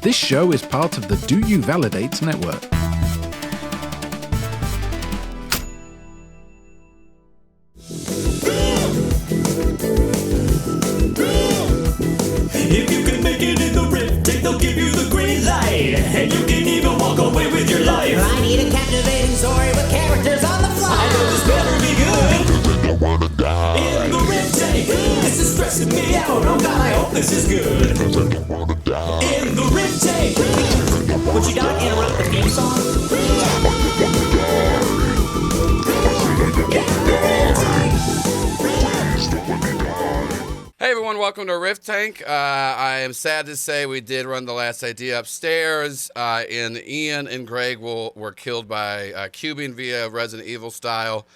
This show is part of the Do You Validate network. If you can make it in the Riff Tank, they'll give you the green light, and you can even walk away with your life. I need a captivating story with characters on the fly. I know this better be good. I wanna die. In the Riff Tank, this is stressing me out. Oh God, I hope this is good. Because I don't wanna die. In the Riff Tank, would you not interrupt the theme song? Hey everyone, welcome to Riff Tank. I am sad to say we did run the last idea upstairs, and Ian and Greg were killed by cubing via Resident Evil style.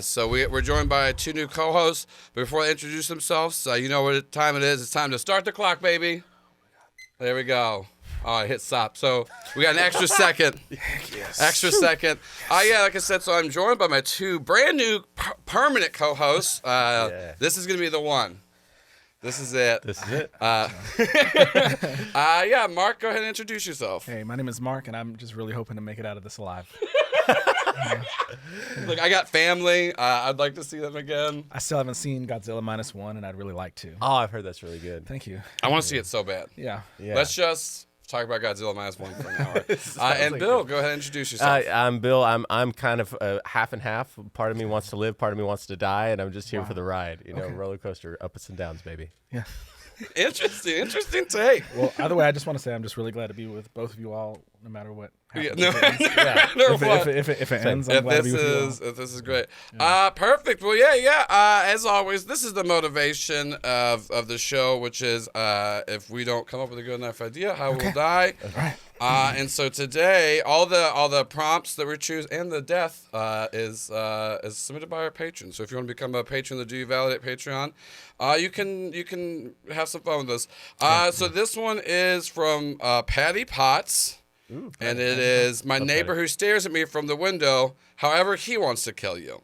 So we're joined by two new co-hosts. But before they introduce themselves, you know what time it is. It's time to start the clock, baby. There we go. Oh, I hit stop. So we got an extra second. Yes. Extra second. Yeah, like I said, so I'm joined by my two brand new permanent co-hosts. This is going to be the one. This is it. This is it. Yeah, Mark, go ahead and introduce yourself. Hey, my name is Mark, and I'm just really hoping to make it out of this alive. Look, I got family. I'd like to see them again. I still haven't seen Godzilla -1, and I'd really like to. Oh, I've heard that's really good. Thank you. I want to see it so bad. Yeah. Let's just talk about Godzilla -1 for an hour. And Bill, go ahead and introduce yourself. I'm Bill. I'm kind of half and half. Part of me wants to live, part of me wants to die, and I'm just here for the ride. You know, roller coaster, ups and downs, baby. Yeah. Interesting take. Well, either way, I just want to say I'm just really glad to be with both of you all, no matter what happens. No, If it ends, I'm glad to be with you all. If this is great. Perfect. Well, yeah. As always, this is the motivation of the show, which is if we don't come up with a good enough idea, how we'll die. Right. And so today, all the prompts that we choose and the death is submitted by our patrons. So if you want to become a patron of the Do You Validate Patreon, you can have some fun with this. So this one is from Patty Potts. Ooh, and it is my neighbor who stares at me from the window. However, he wants to kill you.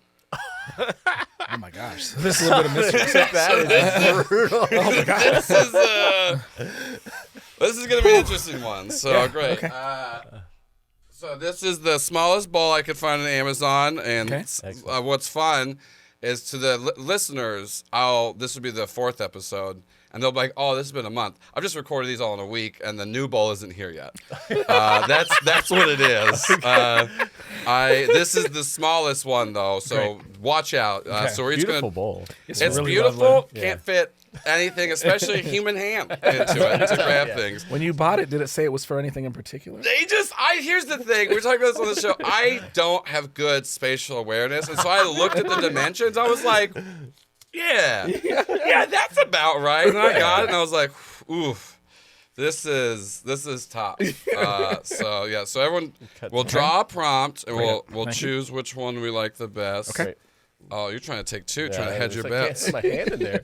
Oh my gosh. This is a little bit of mystery. That is brutal. Oh my gosh. This is going to be an interesting one. So great. Okay. So this is the smallest ball I could find on Amazon, and Okay. What's fun is to the listeners. This will be the 4th episode. And they'll be like, "Oh, this has been a month. I've just recorded these all in a week, and the new bowl isn't here yet." That's what it is. This is the smallest one though, so watch out. So we're each Beautiful gonna. bowl. It's really beautiful. lovely. Can't fit anything, especially a human hand, into it to grab things. When you bought it, did it say it was for anything in particular? Here's the thing. We're talking about this on the show. I don't have good spatial awareness, and so I looked at the dimensions. I was like. Yeah, that's about right. And I got it, and I was like, "Oof, this is top." So everyone will draw a prompt, and we'll choose which one we like the best. Okay. Oh, you're trying to take two, trying to hedge your bets. My hand in there.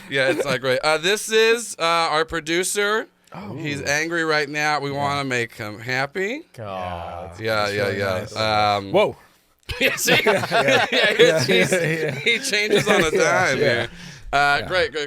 Yeah, it's not great. This is our producer. Oh. He's angry right now. We want to make him happy. God. Yeah. Nice. Whoa. Yeah, see? He changes on a dime here.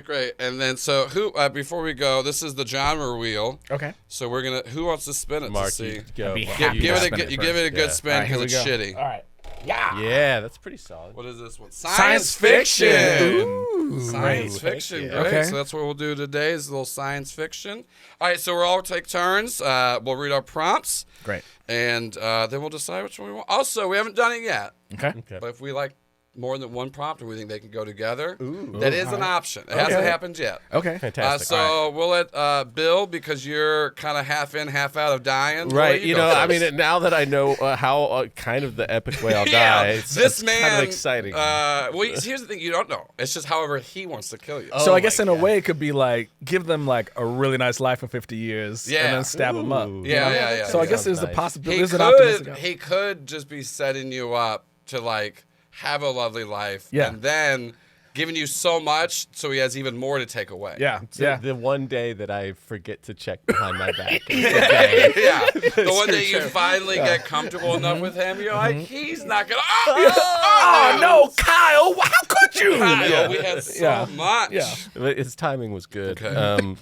Great. And then, so who? Before we go, this is the genre wheel. Okay. So we're gonna. Who wants to spin it Mark, to see? you go. Give it a good spin because it's shitty. All right. Yeah, that's pretty solid. What is this one? Science fiction. Ooh, science fiction. Yeah. Great. Okay. So that's what we'll do today is a little science fiction. All right. So we'll all take turns. We'll read our prompts. Great. And then we'll decide which one we want. Also, we haven't done it yet. Okay. But if we like more than one prompt and we think they can go together, that is an option. It hasn't happened yet. Okay. Fantastic. So we'll let Bill, because you're kind of half in, half out of dying. Right, you go I first. mean, now that I know how kind of the epic way I'll die, it's kind of exciting. Well, here's the thing: you don't know. It's just however he wants to kill you. So I guess in a way it could be like give them like a really nice life for 50 years and then stab them up. Yeah. So I guess there's Sounds the nice. possibility. There's an optimistic. He could just be setting you up to like have a lovely life, Yeah. and then giving you so much, so he has even more to take away. Yeah. The one day that I forget to check behind my back. Yeah. The one day you finally get comfortable enough with him, you're like, he's not gonna. Oh, no, Kyle! How could you? Kyle, we had so much. Yeah. But his timing was good. Okay.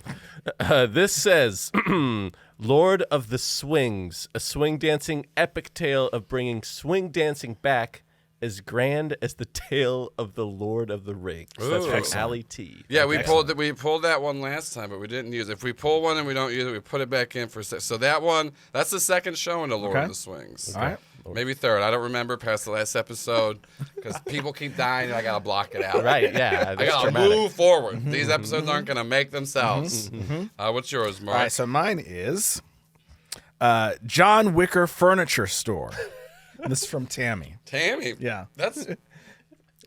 This says, Lord of the Swings, a swing dancing epic tale of bringing swing dancing back as grand as the tale of the Lord of the Rings. That's from Ali T. Yeah, we pulled that one last time, but we didn't use it. If we pull one and we don't use it, we put it back in for so that one. That's the second show in the Lord of the Swings. All right. Maybe third. I don't remember past the last episode because people keep dying and I gotta block it out. Right, yeah. I gotta move forward. These episodes aren't gonna make themselves. What's yours, Mark? All right, so mine is John Wicker Furniture Store. This is from Tammy. Tammy. Yeah. That's a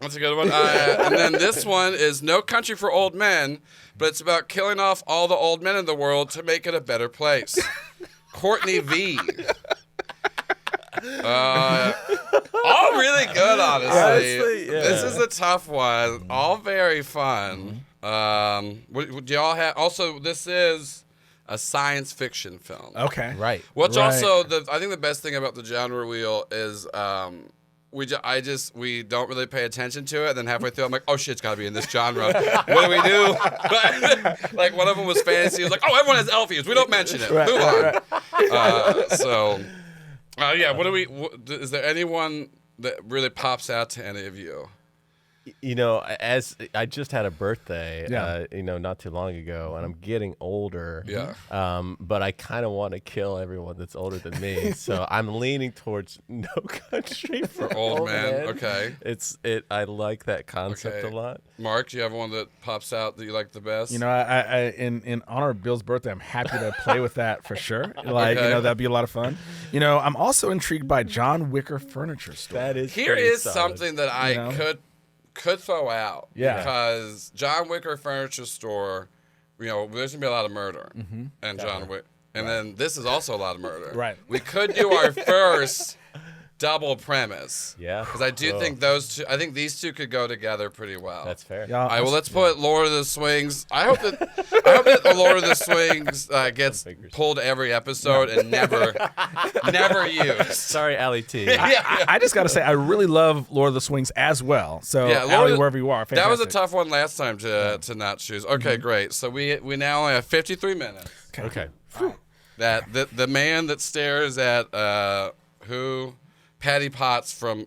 good one. And then this one is No Country for Old Men, but it's about killing off all the old men in the world to make it a better place. Courtney V. All really good, honestly. This is a tough one. All very fun. What do y'all have? Also, this is a science fiction film. Okay. Right. Which also, I think the best thing about the genre wheel is we don't really pay attention to it. And then halfway through, I'm like, oh shit, it's got to be in this genre. What do we do? Like one of them was fantasy. It was like, oh, everyone has elf ears. We don't mention it. Move on. Yeah. What do we? Is there anyone that really pops out to any of you? You know, as I just had a birthday, not too long ago, and I'm getting older. Yeah. But I kind of want to kill everyone that's older than me, so I'm leaning towards No Country for Old Man. Okay. I like that concept a lot. Mark, do you have one that pops out that you like the best? You know, I in honor of Bill's birthday, I'm happy to play with that for sure. Like, that'd be a lot of fun. You know, I'm also intrigued by John Wicker Furniture Store. That is Here is solid. something that I could throw out. Yeah. Because John Wicker Furniture Store, there's going to be a lot of murder. And John Wick. And then this is also a lot of murder. Right. We could do our first double premise. Yeah. Because I do think these two could go together pretty well. That's fair. Yeah, All right, well, let's put Lord of the Swings. I hope that the Lord of the Swings gets pulled every episode and never used. Sorry, Ali T. I just got to say, I really love Lord of the Swings as well. So, Allie, wherever you are, fantastic. That was a tough one last time to not choose. Okay, great. So we now only have 53 minutes. Okay. That the man that stares at Patty Potts from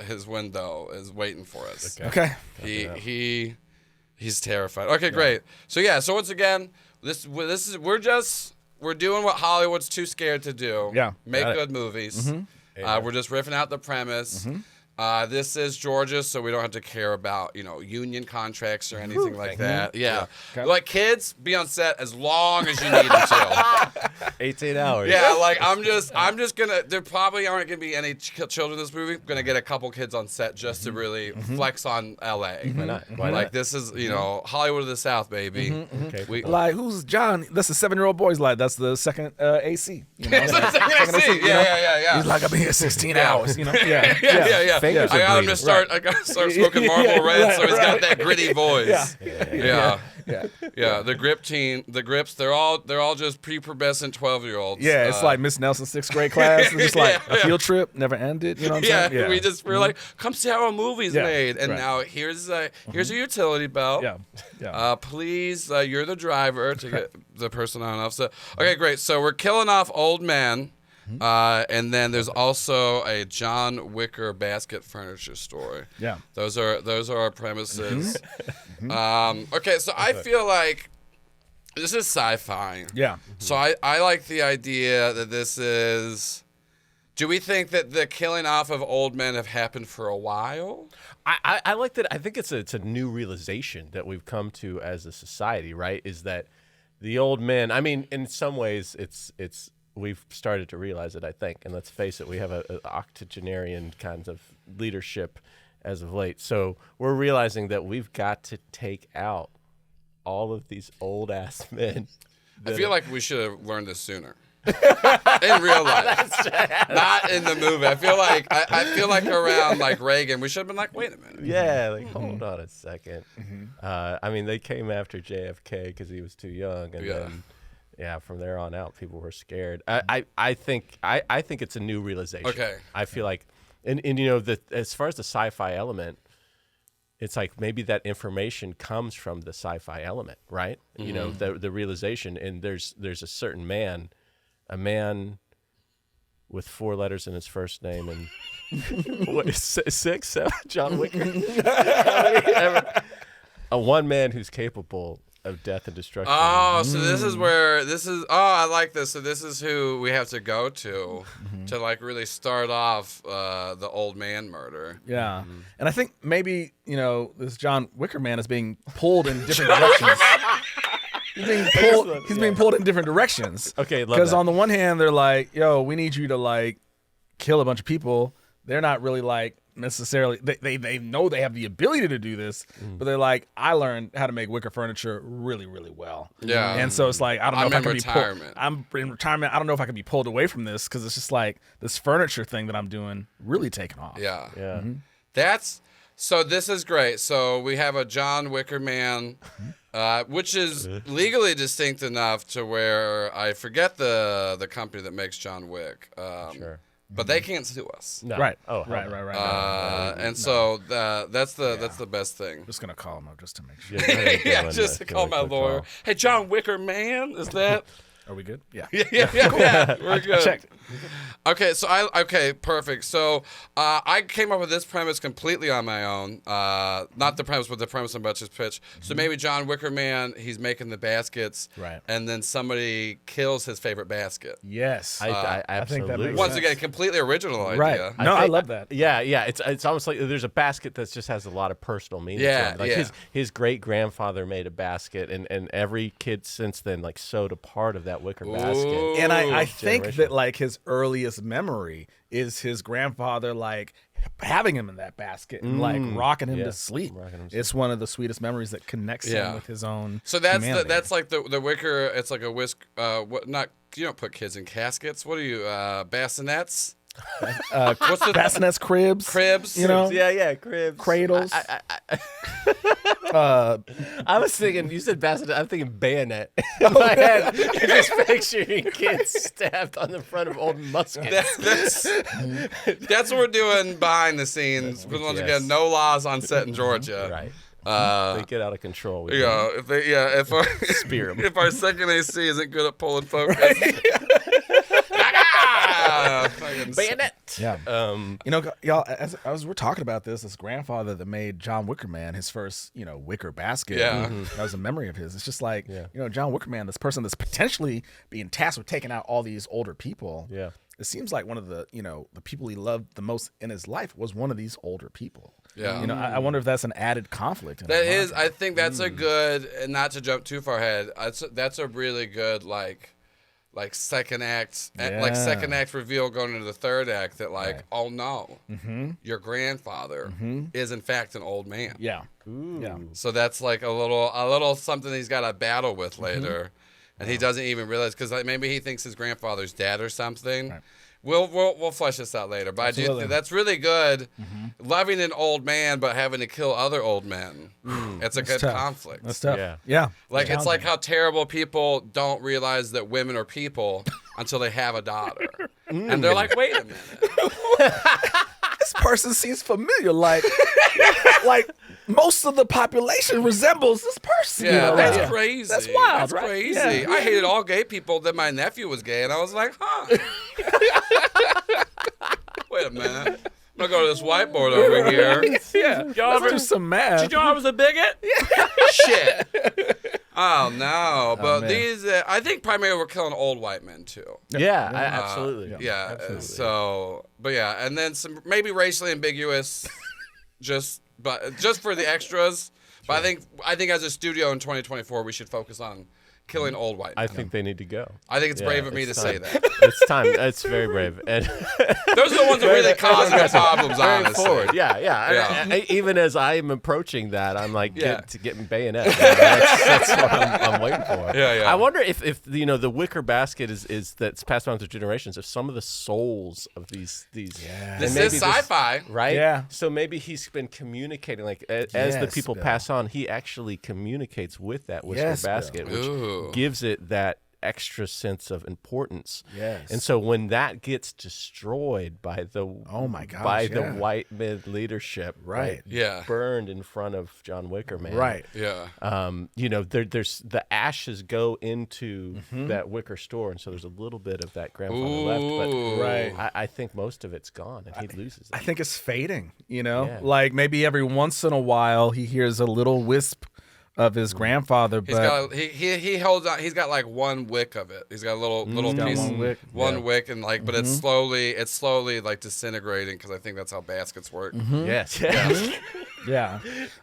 his window is waiting for us. Okay. He's terrified. Okay, great. So once again, we're doing what Hollywood's too scared to do. Yeah. Make good movies. We're just riffing out the premise. This is Georgia, so we don't have to care about union contracts or anything like that. Yeah. Okay. Like kids, be on set as long as you need them to. 18 hours. Yeah, like I'm just gonna. There probably aren't gonna be any children in this movie. I'm gonna get a couple kids on set just to really flex on L.A. Why not? Like this is Hollywood of the South, baby. Okay. Like, who's John? That's the 7-year-old boy's like, that's the second AC. It's the second AC. Yeah. He's like, I've been here 16 hours. Yeah. Fingers I got are him to bleeding. I got to start smoking Marlboro Red, so he's got that gritty voice. Yeah. The Grips, they're all just prepubescent 12-year-olds. Yeah, it's like Miss Nelson's 6th grade class. It's just like a field trip, never ended. You know what I'm saying? We're like, come see how a movie's made, and right. now here's a utility belt. Yeah. Please, you're the driver to get the person on off. So, okay, great. So we're killing off old men. And then there's also a John Wicker basket furniture store. Yeah. Those are our premises. Okay, so I feel like this is sci-fi. Yeah. So I like the idea that this is. Do we think that the killing off of old men have happened for a while? I like that. I think it's a new realization that we've come to as a society, right? Is that the old men, I mean, in some ways it's we've started to realize it, I think. And let's face it, we have an octogenarian kind of leadership as of late. So we're realizing that we've got to take out all of these old-ass men. I feel like we should have learned this sooner. in real life, not in the movie. I feel like around like Reagan, we should have been like, wait a minute. Yeah, like hold on a second. I mean, they came after JFK because he was too young, and then from there on out, people were scared. I think it's a new realization. Okay. I feel like, and you know, as far as the sci-fi element, it's like maybe that information comes from the sci-fi element, right? You know, the realization, and there's a certain man, a man with 4 letters in his first name and what is 6, 7, John Wicker. A one man who's capable of death and destruction. Oh, so this is where I like this. So this is who we have to go to like really start off the old man murder. Yeah. And I think maybe, you know, this John Wicker man is being pulled in different directions. He's being pulled in different directions. Okay, love because that. on the one hand, they're like, yo, we need you to like kill a bunch of people. They're not really like necessarily, they know they have the ability to do this, but they're like, I learned how to make wicker furniture really, really well. Yeah. And so it's like, I don't know I'm if I in can retirement. I'm in retirement. I don't know if I can be pulled away from this because it's just like this furniture thing that I'm doing really taking off. Yeah. Yeah. So this is great. So we have a John Wicker man, which is legally distinct enough to where I forget the company that makes John Wick. Sure. But they can't sue us. No. Right. Oh, right. And so that's the best thing. I'm just going to call him up just to make sure. Yeah, just to call my lawyer. Hey, John Wicker man, is that? Are we good? Yeah. Yeah, we're good. Checked. Okay, so perfect. So I came up with this premise completely on my own. Not the premise, but the premise I'm about to pitch. So maybe John Wicker man, he's making the baskets, Right. and then somebody kills his favorite basket. Yes. I I think that absolutely. makes Once sense. again, completely original idea. Right. No, I love that. Yeah. It's almost like there's a basket that just has a lot of personal meaning. Yeah, to it. Like yeah. his great grandfather made a basket, and every kid since then like sewed a part of that wicker basket. And I think Generational. that like his earliest memory is his grandfather like having him in that basket and like rocking him to sleep. It's one of the sweetest memories that connects him with his own. So that's humanity. that's like the wicker. It's like a whisk. What not? You don't put kids in caskets. What are you? Bassinets. What's the bassinets, cribs, you know, Yeah, cribs, cradles. I was thinking, you said bassinet, I'm thinking bayonet. In my head, just picturing kids stabbed on the front of old muskets. That's what we're doing behind the scenes. But once again, no laws on set in Georgia. Right. They get out of control. If our Spear 'em. if our second AC isn't good at pulling focus. Bayonet. Yeah. You know, y'all, as we're talking about this grandfather that made John Wicker man his first, you know, wicker basket. Yeah. That was a memory of his. It's just like, you know, John Wicker man, this person that's potentially being tasked with taking out all these older people. Yeah. It seems like one of the, you know, the people he loved the most in his life was one of these older people. Yeah. You know, I wonder if that's an added conflict. In That his is, life. I think that's a good, and not to jump too far ahead, that's a really good, like second act, second act reveal going into the third act that oh no, your grandfather is in fact an old man. Yeah. Yeah. So that's like a little something he's got to battle with later, and he doesn't even realize because maybe he thinks his grandfather's dead or something. Right. We'll flesh this out later, but Absolutely. I do think that's really good. Loving an old man, but having to kill other old men. It's a good tough. conflict. That's tough. Yeah. Yeah. Like it's like how terrible people don't realize that women are people until they have a daughter, and they're like, "Wait a minute, this person seems familiar." Like most of the population resembles this person. Yeah, you know? that's crazy. That's wild, That's right? crazy. Yeah. I hated all gay people. Then my nephew was gay, and I was like, huh. Wait a minute. I'm gonna go to this whiteboard over here. Yeah. Let's do some math. Did you know I was a bigot? Shit. Oh no! But these, I think primarily we're killing old white men too. Yeah, absolutely. Yeah. Absolutely. So, but yeah, and then some maybe racially ambiguous, just for the extras. But I think as a studio in 2024, we should focus on killing old white men. I think they need to go. I think it's brave of me to say that. It's time. It's very brave. And Those are the ones that really cause the problems, honestly. forward. Yeah. And even as I'm approaching that, I'm like getting bayonet. That's what I'm waiting for. Yeah. I wonder if the wicker basket is that's passed on through generations. If some of the souls of these This is sci-fi, right? Yeah. So maybe he's been communicating as the people pass on, he actually communicates with that wicker basket, which gives it that extra sense of importance. Yes. And so when that gets destroyed by the the white mid leadership, Right. burned in front of John Wicker Man, Right. Yeah. There's the ashes go into that wicker store, and so there's a little bit of that grandfather left, but Right. I think most of it's gone, and he loses it. I think it's fading, Yeah. like maybe every once in a while he hears a little wisp of his grandfather, but He holds on. He's got like one wick of it. He's got a little piece, one wick. and like, but it's slowly like disintegrating because I think that's how baskets work. Yes. yeah.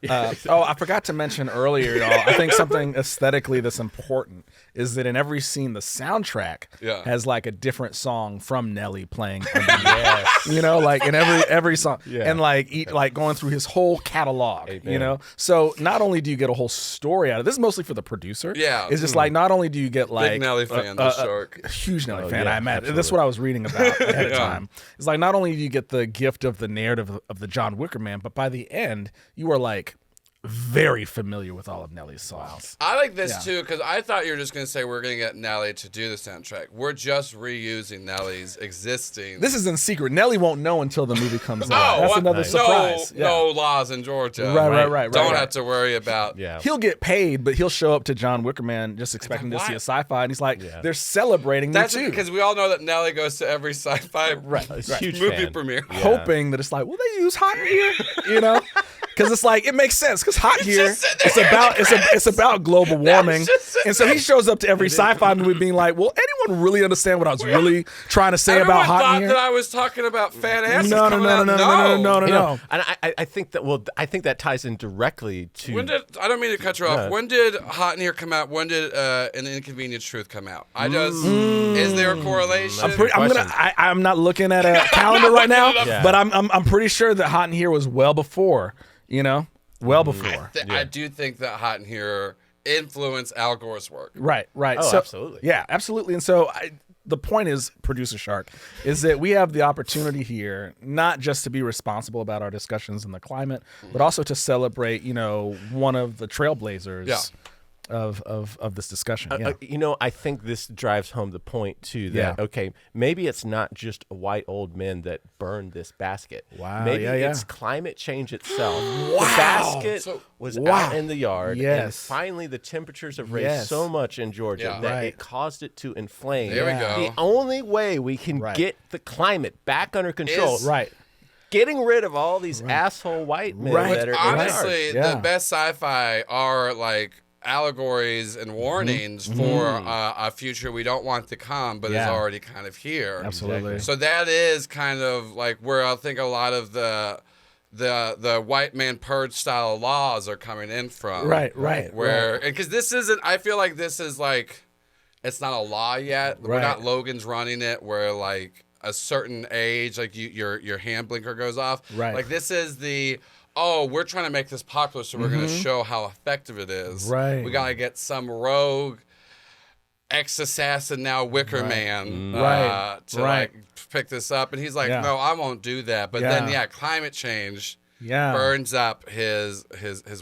I forgot to mention earlier, y'all. I think something aesthetically that's important is that in every scene, the soundtrack has like a different song from Nelly playing. Like in every song, and like going through his whole catalog. Amen. So not only do you get a whole story out of this, is mostly for the producer. Yeah. It's just like not only do you get like Big Nelly fan, the shark. a huge Nelly fan, yeah, I imagine. absolutely. That's what I was reading about ahead of time. It's like not only do you get the gift of the narrative of the John Wicker Man, but by the end you are like very familiar with all of Nelly's songs. I like this too because I thought you were just going to say we're going to get Nelly to do the soundtrack. We're just reusing Nelly's existing. This is in secret. Nelly won't know until the movie comes out. That's another surprise. No laws in Georgia. Right. Don't have to worry about. Yeah. He'll get paid, but he'll show up to John Wicker Man just expecting to see a sci-fi, and he's like, they're celebrating That's me too. because we all know that Nelly goes to every sci-fi Huge movie fan. premiere. hoping that it's like, will they use Hot in Here? Because it's like it makes sense. Because Hot in Here, it's about global warming, and so he shows up to every sci-fi movie being like, will anyone really understand what I was really trying to say Everyone about Hot thought in Here? that I was talking about fat asses. No. And I think that I think that ties in directly to. I don't mean to cut you off. When did Hot in Here come out? When did An Inconvenient Truth come out? Is there a correlation? I'm not looking at a calendar right now, Yeah. but I'm pretty sure that Hot in Here was well before. Well before. I do think that Hot in Here influenced Al Gore's work. Right. Oh, So, absolutely. Yeah, absolutely. And so the point is, Producer Shark, is that we have the opportunity here not just to be responsible about our discussions in the climate, but also to celebrate, one of the trailblazers of this discussion. I think this drives home the point too that okay, maybe it's not just a white old men that burned this basket. Wow, maybe it's climate change itself. The basket was out in the yard, and finally the temperatures have raised so much in Georgia that it caused it to inflame. There we go. The only way we can get the climate back under control, Right. getting rid of all these asshole white men that are Honestly, in charge. the best sci-fi are like allegories and warnings for a future we don't want to come, but is already kind of here. Absolutely. So that is kind of like where I think a lot of the white man purge style laws are coming in from. Right. Where because this isn't. I feel like this is like it's not a law yet. We're not Logan's running it. Where like a certain age, like your hand blinker goes off. Right. Like this is we're trying to make this popular, so we're going to show how effective it is. Right. We got to get some rogue ex-assassin, now Wicker Man, to like pick this up. And he's like, no, I won't do that. But then, climate change burns up his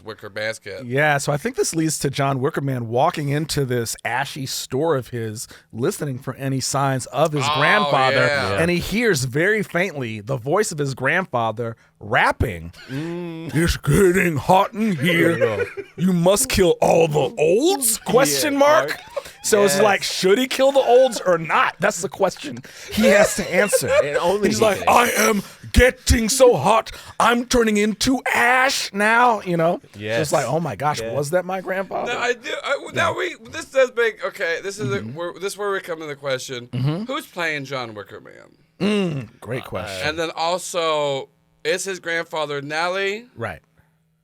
wicker basket. Yeah, so I think this leads to John Wicker Man walking into this ashy store of his, listening for any signs of his grandfather, and he hears very faintly the voice of his grandfather rapping. It's getting hot in here. You must kill all the olds? Question mark. So it's like, should he kill the olds or not? That's the question he has to answer. He's like, I am getting so hot, I'm turning into ash now, So it's like, oh my gosh, was that my grandfather? No, I do. This does make this is where we come to the question: who's playing John Wicker Man? Great question. And then also, is his grandfather Nelly? Right.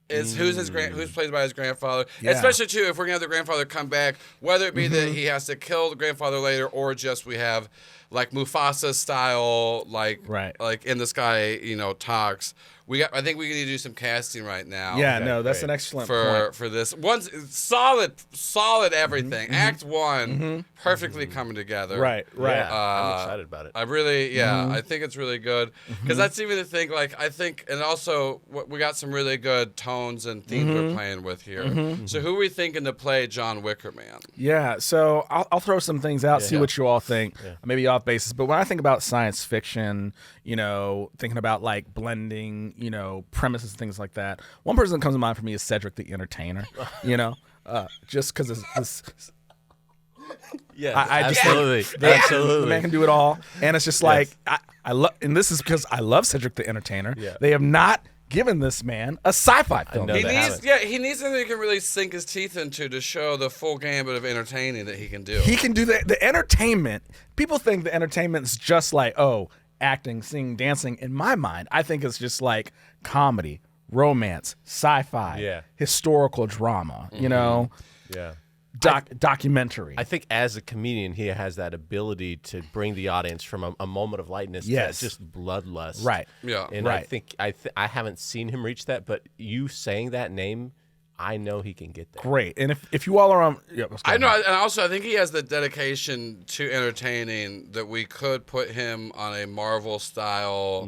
is who's played by his grandfather. Yeah. Especially too, if we're gonna have the grandfather come back, whether it be that he has to kill the grandfather later, or just we have like Mufasa style, like in the sky, talks. I think we need to do some casting right now. Yeah, no, that's an excellent point. For this. One's solid everything. Act 1, perfectly coming together. Right. Yeah, I'm excited about it. I really, I think it's really good. Because that's even the thing, and also we got some really good tones and themes we're playing with here. So who are we thinking to play John Wicker Man? Yeah, so I'll throw some things out, see what you all think. Maybe off basis. But when I think about science fiction, thinking about like blending, premises, things like that. One person that comes to mind for me is Cedric the Entertainer. Just because it's Yeah, absolutely. Absolutely. The man can do it all, and it's just like I love, and this is because I love Cedric the Entertainer. Yeah. They have not given this man a sci-fi film. He needs something he can really sink his teeth into to show the full gambit of entertaining that he can do. He can do the entertainment. People think the entertainment is just like, acting, singing, dancing. In my mind, I think it's just like comedy, romance, sci-fi, historical drama, Yeah. Documentary. I think as a comedian, he has that ability to bring the audience from a moment of lightness to just bloodlust. Right. Yeah. And I think I haven't seen him reach that, but you saying that name, I know he can get there. Great. And if you all are on, I know, and also I think he has the dedication to entertaining that we could put him on a Marvel style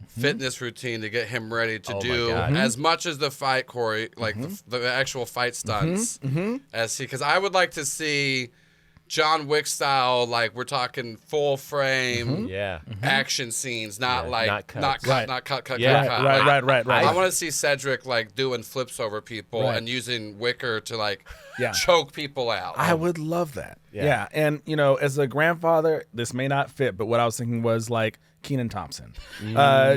fitness routine to get him ready to do as much as the fight, Corey, like the actual fight stunts, because I would like to see John Wick style, like we're talking full frame action scenes, not cut. Right. I want to see Cedric like doing flips over people and using Wicker to like choke people out. I would love that. Yeah. And as a grandfather, this may not fit, but what I was thinking was like Kenan Thompson,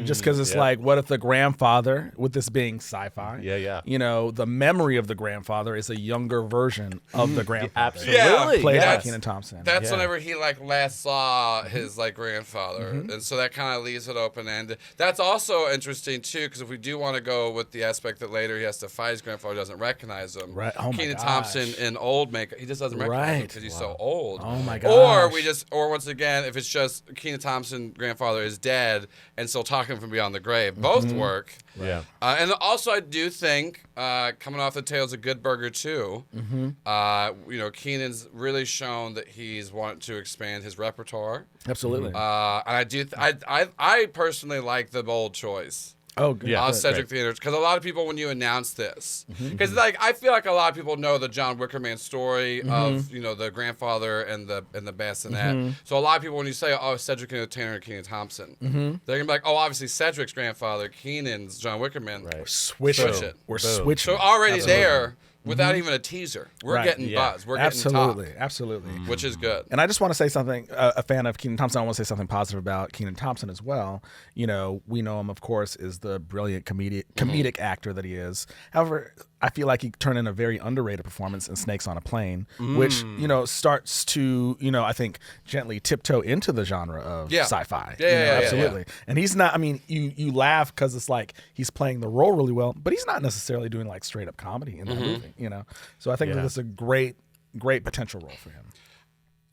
just because it's like, what if the grandfather, with this being sci-fi, the memory of the grandfather is a younger version of the grandfather, played by Kenan Thompson. That's whenever he like last saw his like grandfather, and so that kind of leaves it open ended. That's also interesting too, because if we do want to go with the aspect that later he has to fight his grandfather, doesn't recognize him. Right. Oh my Kenan gosh. Thompson in old makeup, he just doesn't recognize him because he's so old. Oh my gosh. Or once again, if it's just Kenan Thompson grandfather is dead and still talking from beyond the grave, both work. Yeah. And also, I do think coming off the tails of Good Burger 2, Kenan's really shown that he's wanted to expand his repertoire. Absolutely. And I personally like the bold choice. Oh, good. Cedric the Entertainer, because a lot of people, when you announce this, because I feel like a lot of people know the John Wicker Man story of the grandfather and the bassinet. So a lot of people, when you say Cedric the Entertainer and Kenan Thompson, they're gonna be like, obviously Cedric's grandfather, Kenan's John Wicker Man. Right. Switch it. We're switching. So already there. Without even a teaser, we're getting buzz. We're getting talk, absolutely, which is good. And I just want to say something. A fan of Kenan Thompson. I want to say something positive about Kenan Thompson as well. We know him, of course, is the brilliant comedic actor that he is. However, I feel like he turned in a very underrated performance in Snakes on a Plane, which starts to I think gently tiptoe into the genre of sci-fi. Absolutely. And he's not. I mean, you laugh because it's like he's playing the role really well, but he's not necessarily doing like straight up comedy in that movie. So I think that it's a great potential role for him.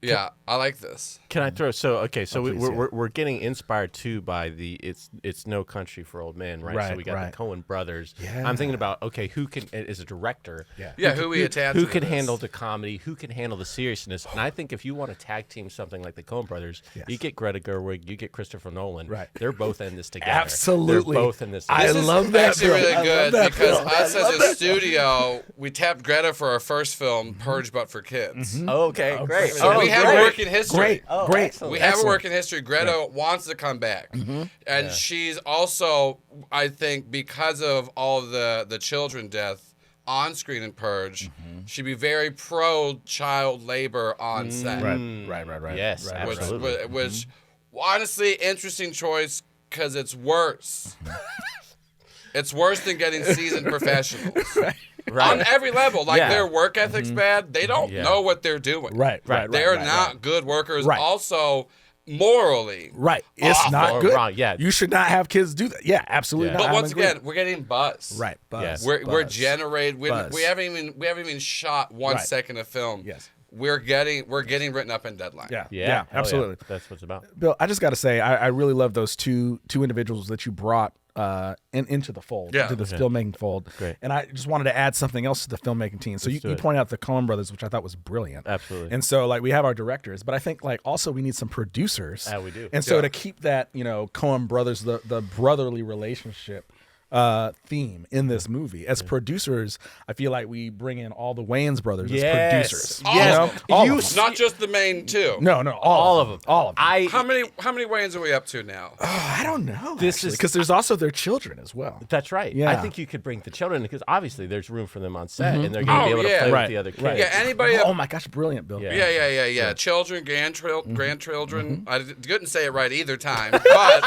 Yeah, I like this. Can I throw? So we're getting inspired too by the it's No Country for Old Men, right? So we got the Coen brothers. Yeah. I'm thinking about who can as a director. Who we attach. Who can handle the comedy? Who can handle the seriousness? And I think if you want to tag team something like the Coen brothers, you get Greta Gerwig, you get Christopher Nolan. Right. They're both in this together. Absolutely. They're both in this. I love that. Actually, really good because us as a studio, we tapped Greta for our first film, Purge, but for kids. Okay, great. So we have a working history. Great. Excellent. We have a working history. Greta wants to come back. And she's also, I think, because of all the children death on screen in Purge, she'd be very pro child labor on set. Right. Yes, absolutely. Which honestly, interesting choice because it's worse. It's worse than getting seasoned professionals. On every level. Their work ethic's bad. They don't know what they're doing. Right. They're not good workers. Right. Also, morally. Right. It's awful. not good. Wrong, yeah. You should not have kids do that. Yeah, absolutely. Yeah. not. But I'm once agreeing. again, we're getting buzz. right, buzz. We're buzz. generated. We Buzz. haven't even shot 1 Right. second of film. Yes. We're getting written up in deadline. Yeah, Yeah, yeah, hell absolutely. That's what it's about. Bill, I just got to say, I really love those two individuals that you brought into the fold, Yeah. into this filmmaking fold. Great. And I just wanted to add something else to the filmmaking team. So you do it. pointed out the Coen brothers, which I thought was brilliant. Absolutely. And so like we have our directors, but I think like also we need some producers. Yeah, we do. And so Yeah. to keep that, Coen brothers, the brotherly relationship theme in this movie. As producers, I feel like we bring in all the Wayans brothers as producers. All You know? of them. All of them. Not just the main two. No, all of them. All of them. How many Wayans are we up to now? I don't know. This is- because there's also their children as well. That's right. Yeah. I think you could bring the children because obviously there's room for them on set and they're going to Oh, be able to yeah. play Right, with the other kids. right. Yeah, anybody. Oh my gosh, brilliant, Bill. Yeah. Yeah. Children, grandchildren. I couldn't say it right either time, but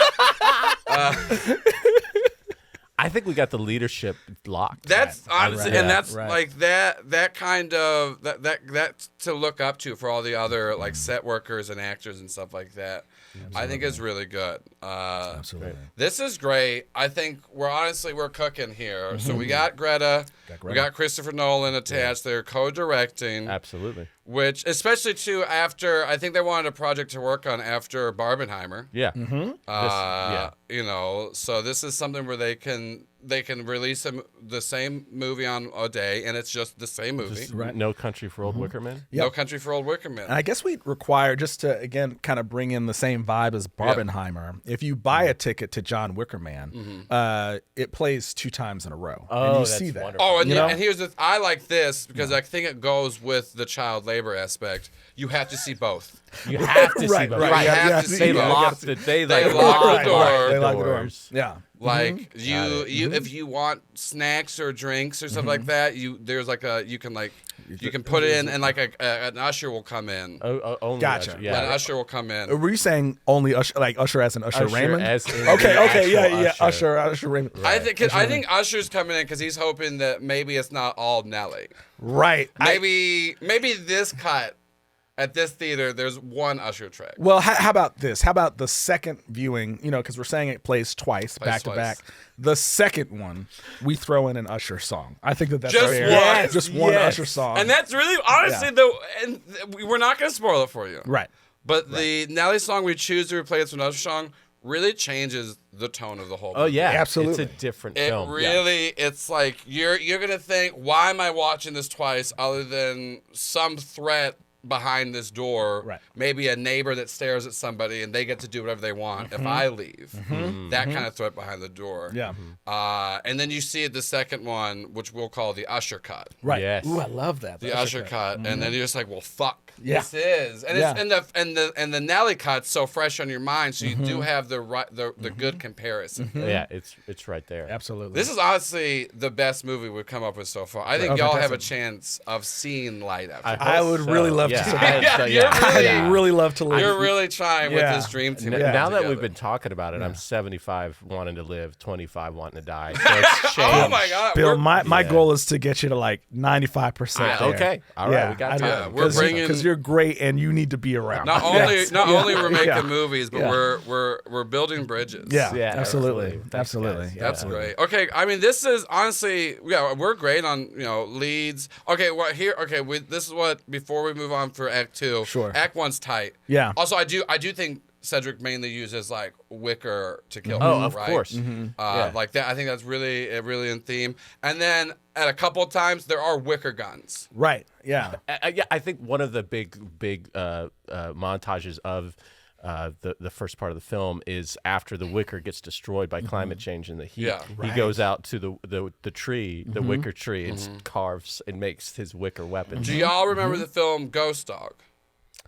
I think we got the leadership locked. that's honestly, Right. and that's Right. like that kind of that to look up to for all the other like set workers and actors and stuff like that. I think is really good. Absolutely. This is great. I think we're cooking here. So we got Greta, we got Christopher Nolan attached. They're co-directing. Absolutely. Which, especially too, after I think they wanted a project to work on after Barbenheimer. Yeah. So this is something where they can release the same movie on a day, and it's just the same movie. Just No Country for Old Wicker Men. No Country for Old Wicker Men. And I guess we require, just to again kind of bring in the same vibe as Barbenheimer. If you buy a ticket to John Wicker Man, it plays 2 times in a row, and you that's see that. wonderful. Oh, and, You know? and here's I like this because I think it goes with the child labor aspect. You have to see both. You have to see Right, both. right. Right. Yeah, have yeah, to see They both. locked it. They locked the door. They lock the door. doors. Yeah. Like if you want snacks or drinks or something like that, there's like you can put it in and like an usher will come in. Only Gotcha. Usher, An Yeah. usher will come in. Were you saying only Usher, like Usher as in Usher, Usher Raymond? as in okay, the okay, yeah, actual yeah, Usher Raymond. I think Usher's coming in because he's hoping that maybe it's not all Nelly. Right. Maybe this cut at this theater, there's one Usher track. Well, how about this? How about the second viewing? Because we're saying it plays twice, back to back. The second one, we throw in an Usher song. I think that's Just fair. one. Yes, just one yes. Usher song. And that's really honestly we're not gonna spoil it for you. right. But the Nelly song we choose to replace with an Usher song really changes the tone of the whole movie. Oh yeah, Absolutely. It's a different It film. really, it's like you're gonna think, why am I watching this twice? Other than some threat behind this door, Right. maybe a neighbor that stares at somebody and they get to do whatever they want if I leave. That kind of threat behind the door. Yeah. And then you see the second one, which we'll call the Usher cut. Right. Yes. Ooh, I love that. The Usher cut, and then you're just like, well, fuck. Yeah. This is, and Yeah. it's and the Nelly cut's so fresh on your mind, so you do have the good comparison. Yeah, it's right there. Absolutely. This is honestly the best movie we've come up with so far. I think Oh, y'all have a fantastic. chance of seeing light after. hope I would really love to yeah. see I hope so, yeah. I'd really love to live. You're really trying with Yeah. this dream team. N- to now put that we've together. been talking about it, I'm 75 wanting to live, 25 wanting to die. So it's changed. Oh my God, Bill, we're- my goal is to get you to like 95%. there. Okay. All right, we got time. we're bringing- because you're great and you need to be around. Not only Yes. not only we're making Yeah. movies, but Yeah. we're building bridges. Yeah, Yeah, absolutely. Thanks, Absolutely. guys. That's Absolutely. great. Okay, I mean, this is honestly, we're great on leads. Okay, this is what before we move on for Act 2. Sure. Act 1's tight. Yeah. Also, I do think Cedric mainly uses like Wicker to kill. Oh, him, of right? course. Yeah. Like that. I think that's really in theme. And then at a couple of times there are Wicker guns. Right. Yeah. Yeah, I think one of the big montages of the first part of the film is after the wicker gets destroyed by climate change and the heat. Yeah. He goes out to the tree, the wicker tree, and carves and makes his wicker weapon. Do y'all remember the film Ghost Dog?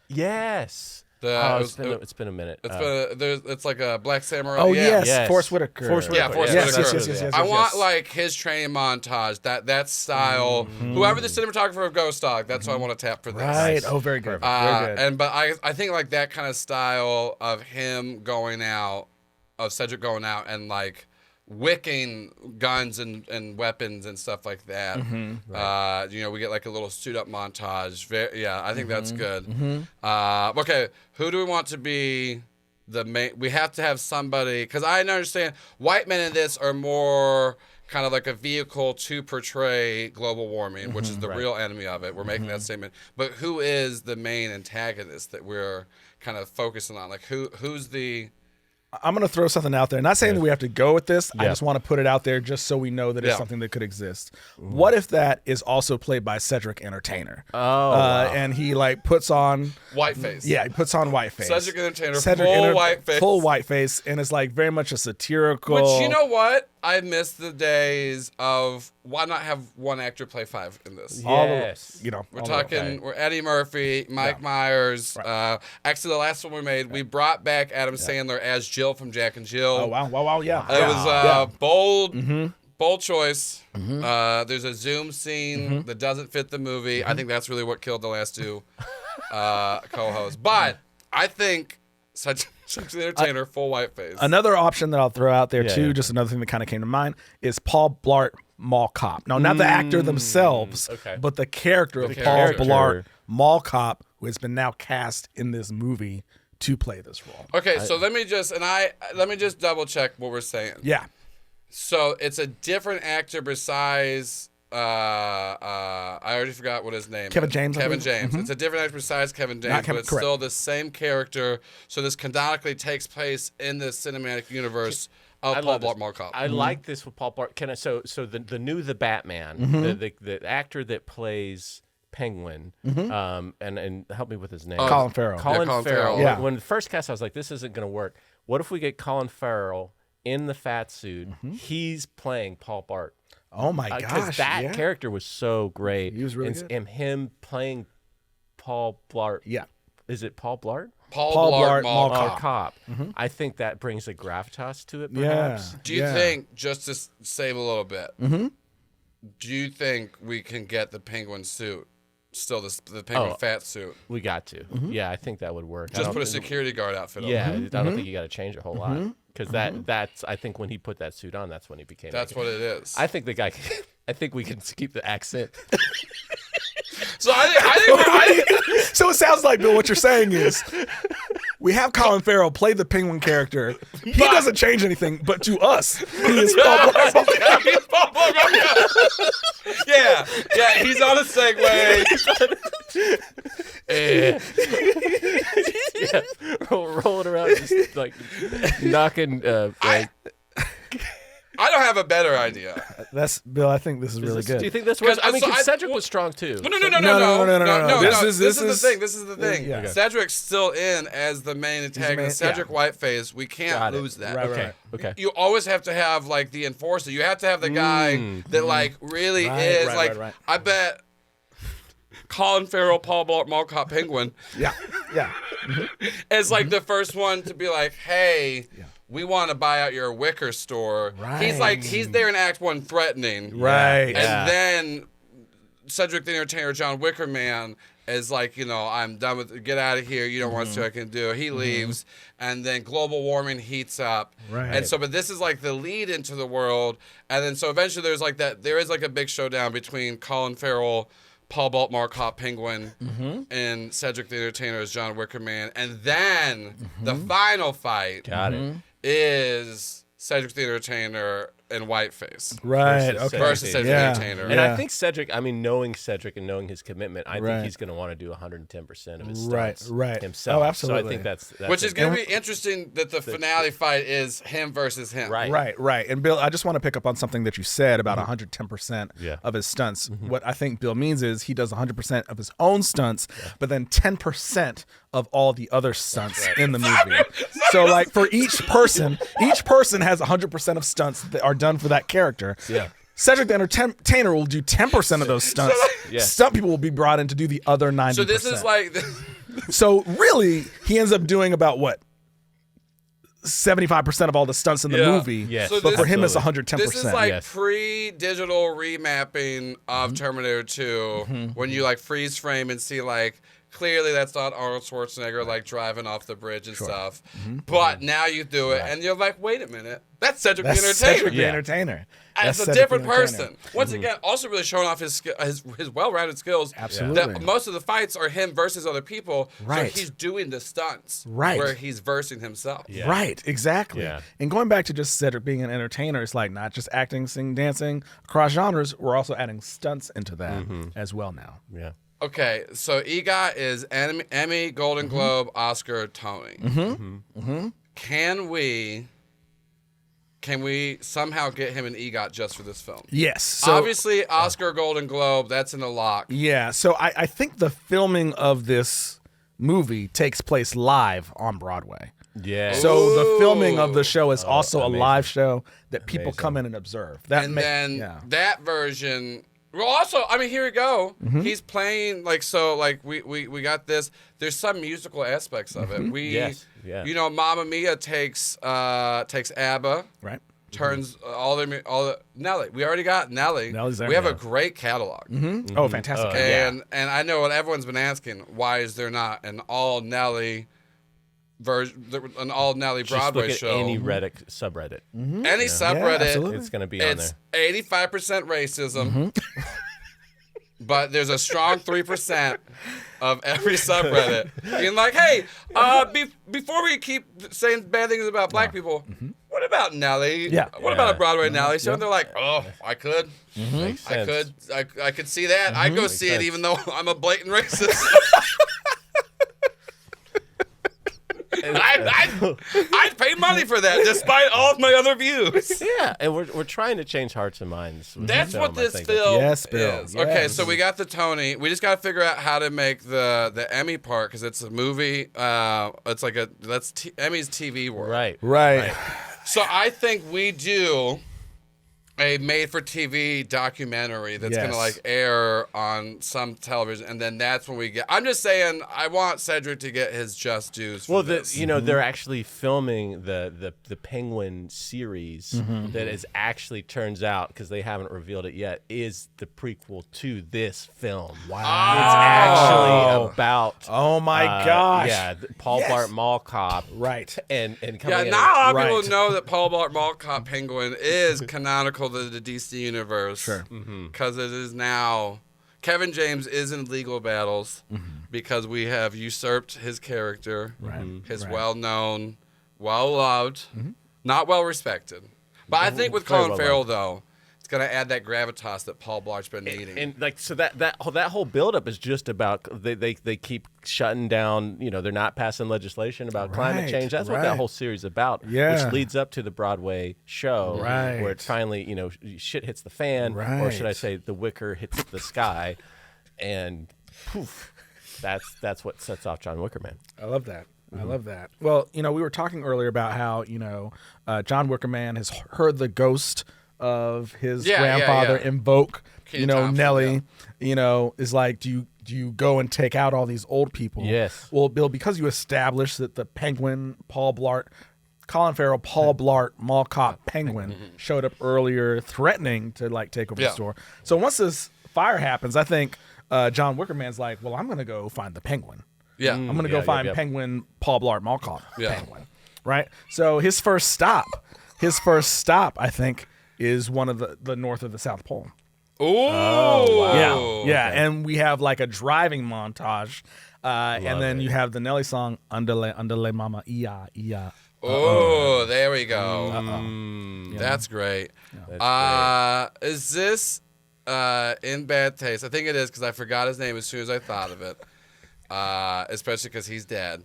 Yes. It's been a minute. It's like a Black Samurai. Oh yeah. yes, Forrest Whitaker. Forrest Yeah, Whitaker. Forrest Yes, Whitaker. yes. I want like his training montage, that style. Whoever the cinematographer of Ghost Dog, that's what I want to tap for this. Right. Oh, very good. Very good. But I think like that kind of style of him going out, of Cedric going out and like wicking guns and weapons and stuff like that. We get like a little suit up montage. I think that's good. Okay, who do we want to be the main? We have to have somebody, because I understand white men in this are more kind of like a vehicle to portray global warming, which is the real enemy of it. We're making that statement. But who is the main antagonist that we're kind of focusing on? Like who's the... I'm going to throw something out there. Not saying that we have to go with this. I just want to put it out there just so we know that it's something that could exist. What if that is also played by Cedric Entertainer? Wow. And he like puts on whiteface. Yeah, he puts on whiteface. Cedric Entertainer, full whiteface. Full whiteface, and it's like very much a satirical. Which, you know what? I miss the days of why not have one actor play 5 in this? Yes. We're talking. We're Eddie Murphy, Mike Myers. Right. Actually, the last one we made, we brought back Adam Sandler as Jill from Jack and Jill. Oh wow, yeah. It was bold choice. There's a Zoom scene that doesn't fit the movie. I think that's really what killed the last two co-hosts. But I think such an entertainer, full whiteface. Another option that I'll throw out there too, just another thing that kind of came to mind, is Paul Blart Mall Cop. Now, not the actor themselves, but the character of Paul Blart Mall Cop, who has been now cast in this movie to play this role. Okay, so let me just double check what we're saying. Yeah. So it's a different actor besides I already forgot what his name Kevin is. James. Kevin James. It's a different actor besides Kevin James, but it's still the same character. So this canonically takes place in the cinematic universe of Paul Blart Mall Cop. I like this with Paul Blart. So the new Batman, the actor that plays Penguin, and help me with his name. Colin Farrell. Colin Farrell. Yeah. When the first cast, I was like, this isn't going to work. What if we get Colin Farrell in the fat suit? He's playing Paul Blart. Oh my gosh! Because that character was so great. He was really good. And him playing Paul Blart. Yeah. Is it Paul Blart? Paul Blart Mall Cop. I think that brings a gravitas to it, perhaps. Do you think, just to save a little bit, do you think we can get the Penguin suit? Still, the Penguin fat suit. We got to. Yeah, I think that would work. Just put a security guard outfit on. Yeah, I don't think you got to change a whole lot. Because that's, I think when he put that suit on, that's when he became. That's what it is. I think I think we can keep the accent. So I think so it sounds like, Bill, what you're saying is we have Colin Farrell play the Penguin character. He doesn't change anything, but to us, he is Paul Blart. He's Paul Blart. Yeah, he's on a Segway. Rolling around, just like knocking. I don't have a better idea. That's Bill. I think this is really good. Do you think this works? I mean, Cedric was strong too. No. This is the thing. Yeah. Cedric's still in as the main antagonist. Cedric Whiteface. We can't lose that. Right. You always have to have like the enforcer. You have to have the guy that like really is like. I bet Colin Farrell, Paul Blart Mall Cop Penguin. Yeah. Is like the first one to be like, hey. We want to buy out your Wicker store. Right. He's there in Act 1 threatening. Right. And then Cedric the Entertainer, John Wicker Man, is like, I'm done with it. Get out of here. You don't want to, I can do it. He leaves. And then global warming heats up. Right. And so, but this is like the lead into the world. And then so eventually there is like a big showdown between Colin Farrell, Paul Blart Mall Cop Penguin, and Cedric the Entertainer as John Wicker Man. And then the final fight. Got it. Is Cedric the Entertainer and Whiteface. Right. Versus Cedric the Entertainer. And I think Cedric, knowing Cedric and knowing his commitment, I think he's going to want to do 110% of his stunts himself. Oh, absolutely. So I think that's which is going to be interesting that the finale fight is him versus him. Right. And Bill, I just want to pick up on something that you said about 110% of his stunts. What I think Bill means is he does 100% of his own stunts, but then 10% of all the other stunts in the movie. So like for each person has 100% of stunts that are done for that character. Yeah. Cedric the Entertainer will do 10% of those stunts. Stunt people will be brought in to do the other 90%. So this is like... So really, he ends up doing about what? 75% of all the stunts in the movie. Yes. So but for him, it's 110%. This is like pre-digital remapping of Terminator 2 when you like freeze frame and see like clearly that's not Arnold Schwarzenegger like driving off the bridge and stuff. But now you do it, and you're like, wait a minute, that's Cedric the That's Entertainer. Cedric the Entertainer. As That's a Cedric different the Entertainer. person. Once again, also really showing off his well-rounded skills. Absolutely. That most of the fights are him versus other people. Right. So he's doing the stunts. Right. Where he's versing himself. Yeah. Right, exactly. Yeah. And going back to just Cedric being an entertainer, it's like not just acting, singing, dancing across genres. We're also adding stunts into that as well now. Yeah. Okay, so EGOT is Emmy, Golden Globe, Oscar, Tony. Can we somehow get him an EGOT just for this film? Yes. So Obviously, Oscar, Golden Globe, that's in the lock. yeah. So I think the filming of this movie takes place live on Broadway. Yeah. So the filming of the show is also amazing. a live show that people come in and observe. That And ma- then yeah. that version. Well, also, I mean, here we go. He's playing we got this. There's some musical aspects of it. Yes, yeah. You know, Mamma Mia takes ABBA. Right. Turns all the Nelly. We already got Nelly. Nelly's there, we have yeah. a great catalog. Oh, fantastic. And I know what everyone's been asking. Why is there not an all Nelly version, an all Nelly Just Broadway look at show? any Reddit subreddit. Any subreddit. absolutely. It's going to be on It's there. 85% racism, but there's a strong 3% of every subreddit being like, "Hey, before we keep saying bad things about black people, what about Nelly? Yeah. What about a Broadway Nelly show?" And they're like, "Oh, I could, Makes I sense. could, I could see that. I'd go see it, sense. even though I'm a blatant racist." I'd pay money for that, despite all of my other views. Yeah, and we're trying to change hearts and minds. with That's the what film, I this think. film Yes, Bill. is. Okay, Yes. so we got the Tony. We just got to figure out how to make the Emmy part because it's a movie. It's like Emmy's TV world. Right. So I think we do a made-for-TV documentary that's Yes. gonna like air on some television, and then that's when we get. I'm just saying, I want Cedric to get his just dues. For Well, this. they're actually filming the Penguin series that is actually turns out because they haven't revealed it yet is the prequel to this film. Wow. It's actually about Oh my gosh. yeah, Paul Blart Mall Cop Right. and coming Yeah, in not a lot of Right. people know that Paul Blart Mall Cop Penguin is canonical to the DC universe. Sure. Because it is now. Kevin James is in legal battles because we have usurped his character, his well-known, well-loved, not well-respected. But I think with Very Colin well Farrell, though, it's going to add that gravitas that Paul Blart's been needing. and like so that whole buildup is just about they keep shutting down. You know, they're not passing legislation about climate Right, change. That's what right. that whole series is about. Yeah. Which leads up to the Broadway show, Right. where it finally shit hits the fan, or should I Right. say the Wicker hits the sky, and poof, that's what sets off John Wicker Man. I love that. I love that. Well, we were talking earlier about how, John Wickerman has heard the ghost of his grandfather invoke, Ken Thompson, Nelly, is like, do you go and take out all these old people? Yes. Well, Bill, because you established that the Penguin, Colin Farrell, Paul Blart, Mall Cop Penguin showed up earlier threatening to take over the store. So once this fire happens, I think John Wickerman's like, well, I'm going to go find the Penguin. Yeah. I'm going to go find yeah. Penguin, Paul Blart, Mall Cop Yeah. Penguin. Right? So his first stop, I think, is one of the North of the South Pole. Ooh. Yeah. And we have like a driving montage. And then you have the Nelly song, Underlay Mama, Ia, Ia. Oh, there we go. That's great. Is this in bad taste? I think it is because I forgot his name as soon as I thought of it. Especially because he's dead.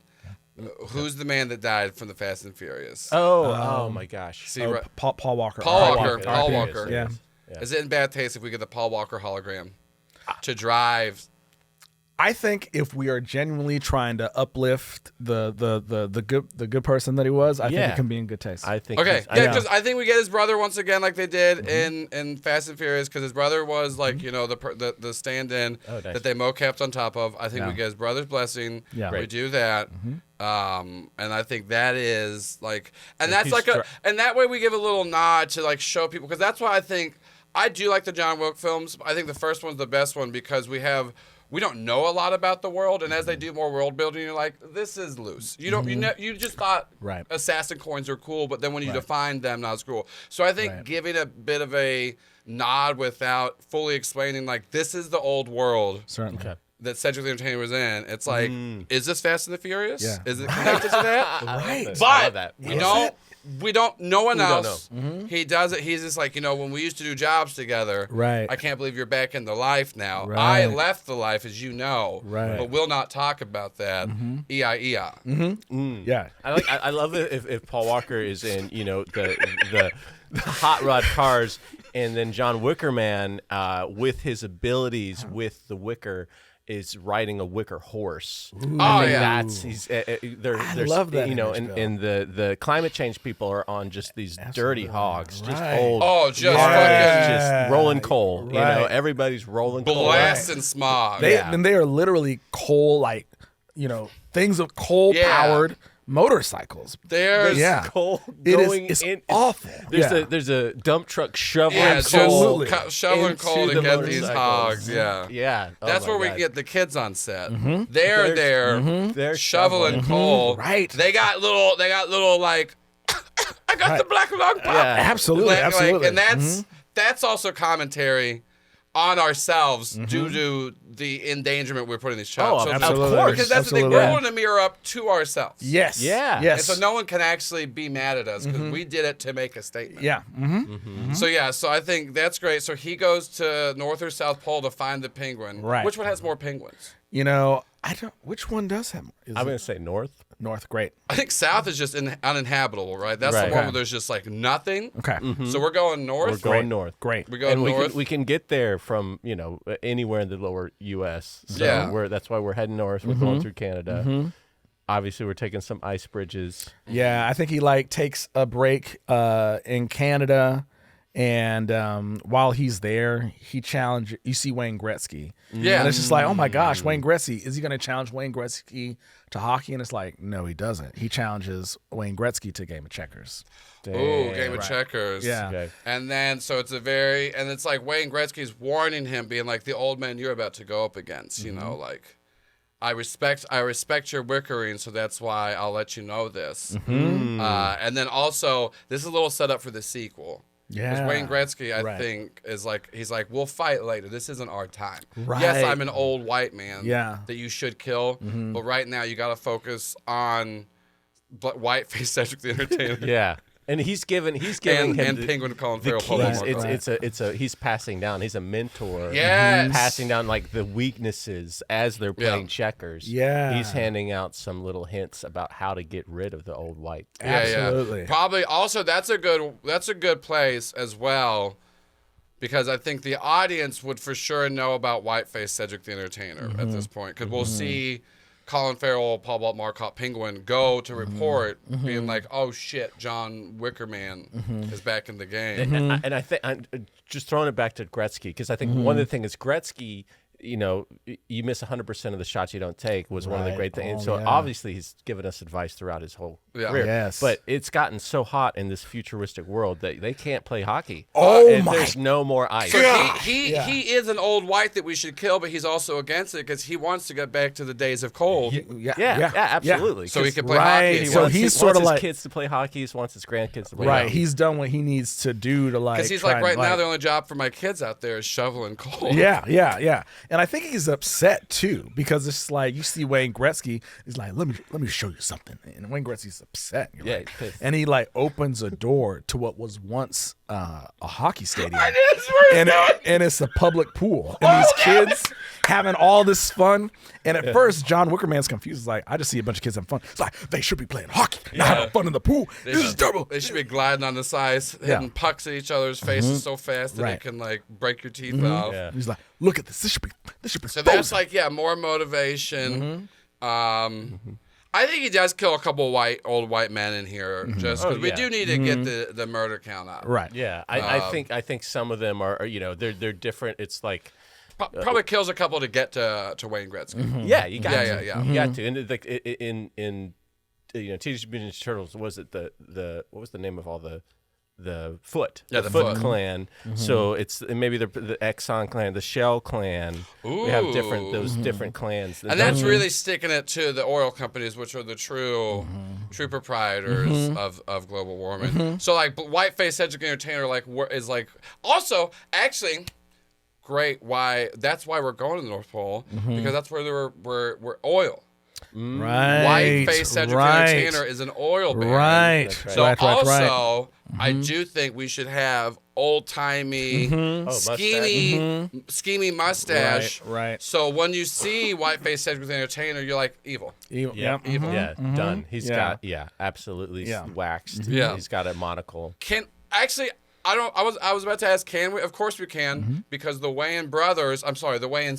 Who's the man that died from the Fast and Furious? Oh my gosh. See, Paul Walker. Paul R.I.P. Walker. Paul Walker. Yeah. Is it in bad taste if we get the Paul Walker hologram to drive? I think if we are genuinely trying to uplift the good person that he was, I think Yeah. it can be in good taste. I think. Okay, he's- because I think we get his brother once again, like they did in Fast and Furious, because his brother was like the stand-in Oh, nice. that they mocapped on top of. I think we Yeah. get his brother's blessing. Yeah. We Right. do that, and I think that is like, and So that's he's like and that way we give a little nod to like show people, because that's why I think I do like the John Wick films. I think the first one's the best one because we have we don't know a lot about the world, and as they do more world building, you're like, this is loose. You don't you just thought Right. assassin coins are cool, but then when you define them, not as cool. So I think giving a bit of a nod without fully explaining, like, this is the old world. Certainly. Okay. That Cedric the Entertainer was in. It's like, is this Fast and the Furious? Yeah. Is it connected to that? Right. I love But that. we don't. No one don't else. He does it. He's just like, when we used to do jobs together. Right. I can't believe you're back in the life now. Right. I left the life, as you know. Right. But we'll not talk about that. E-I-E-I. Yeah. I love it if Paul Walker is in, the hot rod cars, and then John Wickerman, with his abilities with the Wicker, is riding a Wicker horse. Oh, yeah. That's there's love that and image, Bill. and the climate change people are on just these dirty hogs, just Right. old. Oh, just hard, fucking just rolling coal. Right. Everybody's rolling coal. blasting smog. They are literally coal, things of coal-powered motorcycles. There's Coal It going is, it's in. awful. There's a dump truck shoveling Absolutely. coal. shoveling into coal to the get these motorcycles. hogs. Yeah. Yeah. Oh That's my where we God. get the kids on set. They're there They're shoveling coal. Right. They got little like I got the black lung pop. Yeah. Absolutely, absolutely. And that's also commentary on ourselves due to the endangerment we're putting these child. Oh, So- absolutely. Of course. Because that's the thing. Absolutely. We're holding a mirror up to ourselves. Yes. Yeah. Yes. And so no one can actually be mad at us because we did it to make a statement. Yeah. So I think that's great. So he goes to North or South Pole to find the penguin. Right. Which one has more penguins? I don't. Which one does have? Is I'm it gonna say north. North? Great. I think South is just uninhabitable, right? That's Right. the one where there's just like nothing. Okay. So we're going north. We're going north. Great. We go And north. we can get there from anywhere in the lower U.S. So Yeah. that's why we're heading north. We're going through Canada. Obviously, we're taking some ice bridges. Yeah, I think he takes a break in Canada, and while he's there, you see Wayne Gretzky. Yeah. And it's just like, oh my gosh, Wayne Gretzky, is he going to challenge Wayne Gretzky to hockey? And it's like, no, he doesn't. He challenges Wayne Gretzky to a game of checkers. Ooh, game of checkers. Yeah. Okay. And then, so it's like Wayne Gretzky's warning him, being like, the old man you're about to go up against, like, I respect your Wickering, so that's why I'll let you know this. And then also, this is a little setup for the sequel. Yeah. Because Wayne Gretzky, I Right. think, he's like, we'll fight later. This isn't our time. Right. Yes, I'm an old white man Yeah. that you should kill, but right now you got to focus on white-faced Cedric the Entertainer. Yeah. And he's giving and him Penguin Colin Farrell. keys. Right. He's passing down. He's a mentor. Yes. Passing down like the weaknesses as they're playing checkers. Yeah. He's handing out some little hints about how to get rid of the old white. Absolutely. Yeah. Probably also that's a good place as well, because I think the audience would for sure know about whiteface Cedric the Entertainer at this point, because we'll see Colin Farrell, Paul Blart Mall Penguin go to report, being like, "Oh shit, John Wickerman is back in the game." And I think I'm just throwing it back to Gretzky, because I think one of the things is Gretzky, you miss 100% of the shots you don't take was one of the Right. great things. Oh, And so yeah. obviously he's given us advice throughout his whole career. Yes. But it's gotten so hot in this futuristic world that they can't play hockey. Oh And my There's no more ice. So he is an old white that we should kill, but he's also against it because he wants to get back to the days of cold. Yeah, absolutely. So he can play Right. hockey. So Wants he's his- sort of wants like- his kids to play hockey. He wants his grandkids to play Right. hockey. He's done what he needs to do to Because he's try like, and, right now, the only job for my kids out there is shoveling coal. Yeah. And I think he's upset too, because it's like you see Wayne Gretzky, he's like, let me show you something. And Wayne Gretzky's upset. You're Yeah, like- he's pissed. and he opens a door to what was once a hockey stadium. And And it's a public pool. And these kids having all this fun. And at first, John Wickerman's confused. He's like, I just see a bunch of kids having fun. It's like, they should be playing hockey, not having fun in the pool. This is terrible. They should be gliding on the sides, hitting pucks at each other's faces so fast that Right. it can break your teeth off. Yeah. He's like, look at this. This should be So frozen. that's more motivation. I think he does kill a couple old white men in here, just because we do need to get the murder count up. Right. Yeah, I think some of them are they're different. It's like Probably kills a couple to get to Wayne Gretzky. yeah, you got to. Yeah. You got to. And like in Teenage Mutant Ninja Turtles, was it the what was the name of all the Foot, Yeah, the the Foot Foot. clan. So it's maybe the Exxon clan, the Shell clan. We have those different clans, And that's really sticking it to the oil companies, which are the true proprietors of global warming. So like whiteface Cedric the Entertainer is also actually great. That's why we're going to the North Pole, because that's where we're oil. Right. Whiteface Cedric the Entertainer is an oil baron. Right. So right. also, I do think we should have old-timey, schemy mustache. Right. So when you see Whiteface Cedric the Entertainer, you're like, evil. Evil. Yeah, Yep. yeah, done. He's Yeah. got absolutely waxed. Yeah. He's got a monocle. I was about to ask, can we? Of course we can, because the Wayans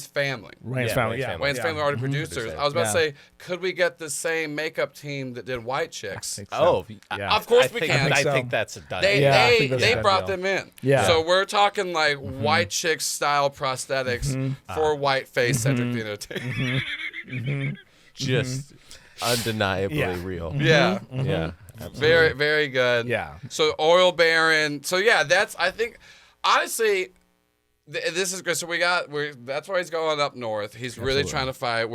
family. Wayne's family. Yeah. Wayans family are the producers. I was about to say, could we get the same makeup team that did White Chicks? Oh, Yeah. Of course we can. I so. think that's a done. They Yeah, I think that's a they good brought deal. them in. Yeah. So we're talking like White Chicks style prosthetics for Whiteface Cedric the Entertainer. Just undeniably Yeah. real. Yeah. Yeah. Very, very good. Yeah. So oil baron. So yeah, I think honestly, this is good. So that's why he's going up north. He's really trying to fight.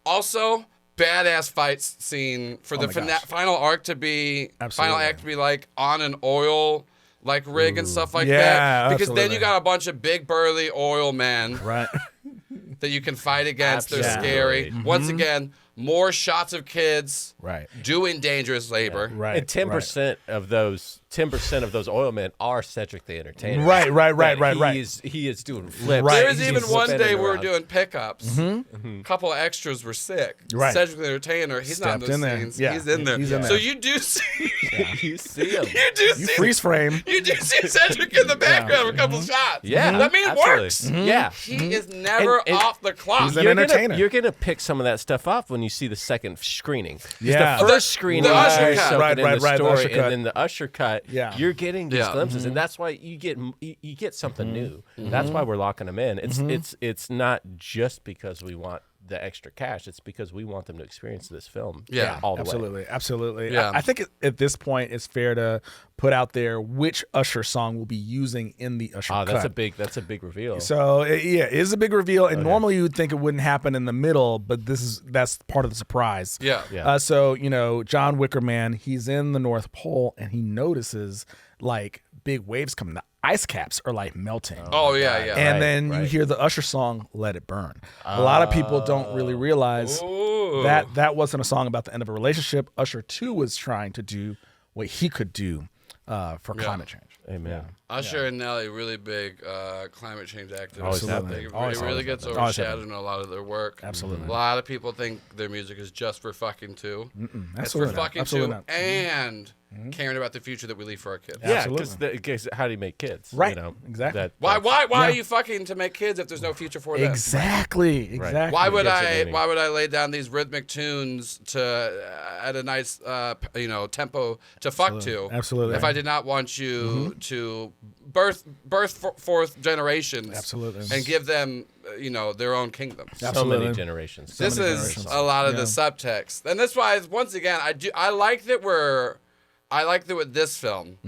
Also badass fight scene for the final arc to be final act to be like on an oil rig and stuff like that. Because then absolutely. you got a bunch of big burly oil men Right. that you can fight against. They're Absolutely. scary. Once again, more shots of kids Right. doing dangerous labor. Right. And 10% of those oil men are Cedric the Entertainer. Right. He is doing flips. Right. There was He's even one spinning day we were around. doing pickups. A couple of extras were sick. Right. Cedric the Entertainer, he's not in Stepped those in there. scenes. Yeah. He's in there. He's in So there. you do see, You see him. You freeze frame. you do see Cedric in the background for a couple shots. Yeah, that mean it absolutely. works. Yeah. He is never And- off the clock. He's an entertainer. You're gonna pick some of that stuff up when you see the second screening. 'Cause Yeah. the first screening, the usher you're cut. soaking Right, in right, the right, the story, usher cut. and then the usher cut. Yeah. You're getting these Yeah. glimpses, and that's why you get something new. That's why we're locking them in. It's not just because we want the extra cash. It's because we want them to experience this film. Yeah. all the Absolutely. way. Absolutely. Yeah. I think at this point it's fair to put out there which Usher song we'll be using in the Usher cut. That's a big reveal. So it is a big reveal, and normally you would think it wouldn't happen in the middle, but that's part of the surprise. Yeah. Yeah. So John Wicker Man, he's in the North Pole, and he notices like big waves coming. The ice caps are like melting. Oh yeah, yeah. And Right, then you right. hear the Usher song "Let It Burn." A lot of people don't really realize Ooh. that wasn't a song about the end of a relationship. Usher too was trying to do what he could do for climate change. Amen. Usher and Nelly, really big climate change activists. Always have They- been. Always it really have gets been. Always have overshadowed in a lot of their work. Absolutely. A lot of people think their music is just for fucking too. It's for Absolutely not. fucking Absolutely too not. and caring about the future that we leave for our kids. Yeah, Absolutely. because how do you make kids? Right. You know, Exactly. Why are you fucking to make kids if there's no future for them? Exactly. Why It would gives it I? meaning. Why would I lay down these rhythmic tunes at a nice, tempo to fuck to? Absolutely. If I did not want you to birth forth generations, Absolutely. and give them, their own kingdoms. So Absolutely. many generations. This many is generations. a lot of the Yeah. subtext, and that's why once again I like that with this film,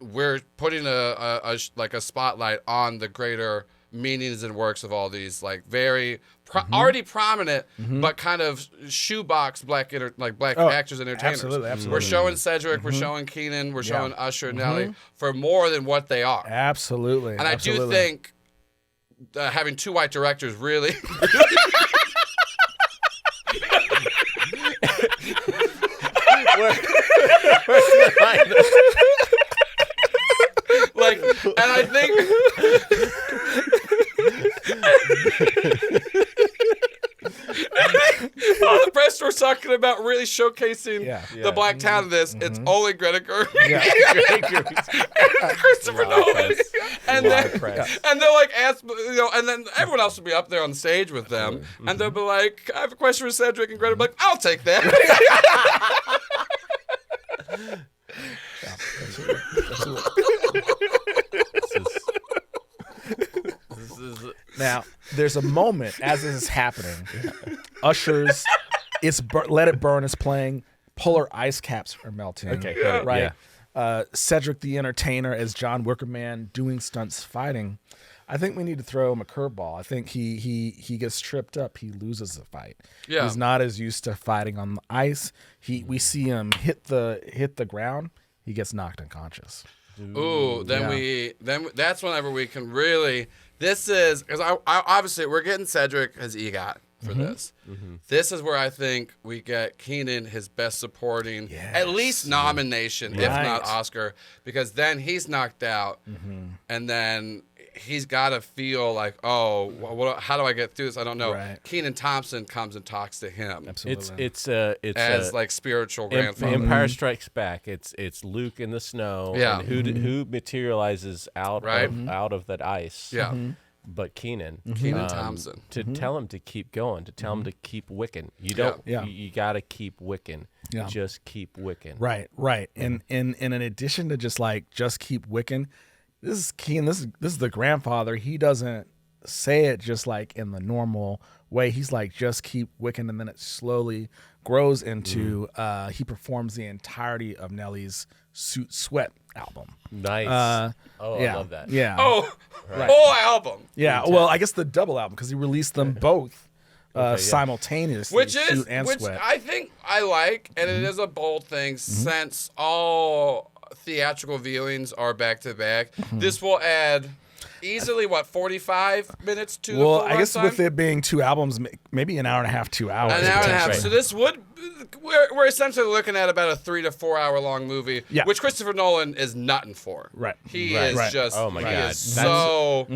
we're putting a spotlight on the greater meanings and works of all these like very already prominent but kind of shoebox black actors and entertainers. absolutely. We're showing Cedric, we're showing Keenan, we're showing Usher and Nelly for more than what they are. Absolutely. And I do think having two white directors really. And I think. All the press were talking about really showcasing the black talent of this. It's only Greta Gerwig and Christopher Nolan, and they'll like ask, and then everyone else will be up there on stage with them, and they'll be like, "I have a question for Cedric," and Greta will be like, "I'll take that." Now, there's a moment as this is happening. Usher's "Let It Burn" is playing. Polar ice caps are melting. Okay, right. yeah. Cedric the Entertainer as John Wickerman doing stunts fighting. I think we need to throw him a curveball. I think he gets tripped up. He loses the fight. Yeah. He's not as used to fighting on the ice. We see him hit the ground. He gets knocked unconscious. Ooh, then that's whenever we can really. This is because I obviously we're getting Cedric his EGOT for this. This is where I think we get Keenan his best supporting, at least nomination, if not Oscar, because then he's knocked out, and then he's got to feel like, oh, how do I get through this? I don't know. Right. Keenan Thompson comes and talks to him. Absolutely. It's as like spiritual grandfather. Empire Strikes Back. It's Luke in the snow. Yeah. And who materializes out of that ice? Yeah. But Keenan Thompson to tell him to keep going, to tell him to keep wicking. You don't. Yeah. You got to keep wicking. Yeah. Just keep wicking. Right. And in addition to just keep wicking, this is Keenan. This is the grandfather. He doesn't say it just like in the normal way. He's like, just keep wicking, and then it slowly grows into he performs the entirety of Nelly's Suit Sweat album. Nice. Yeah. I love that. Yeah. Whole album. Yeah. Well, I guess the double album because he released them both simultaneously. Which Suit and which Sweat. I think I like, and it is a bold thing since all theatrical viewings are back to back. This will add easily 45 minutes to the full I guess runtime? with it being 2 albums, maybe an hour and a half, 2 hours. An hour and a half. Right. So this would we're essentially looking at about a 3 to 4 hour long movie, Yeah. which Christopher Nolan is nutting for. Right. He Right. is Right. just. Oh my he God. is so.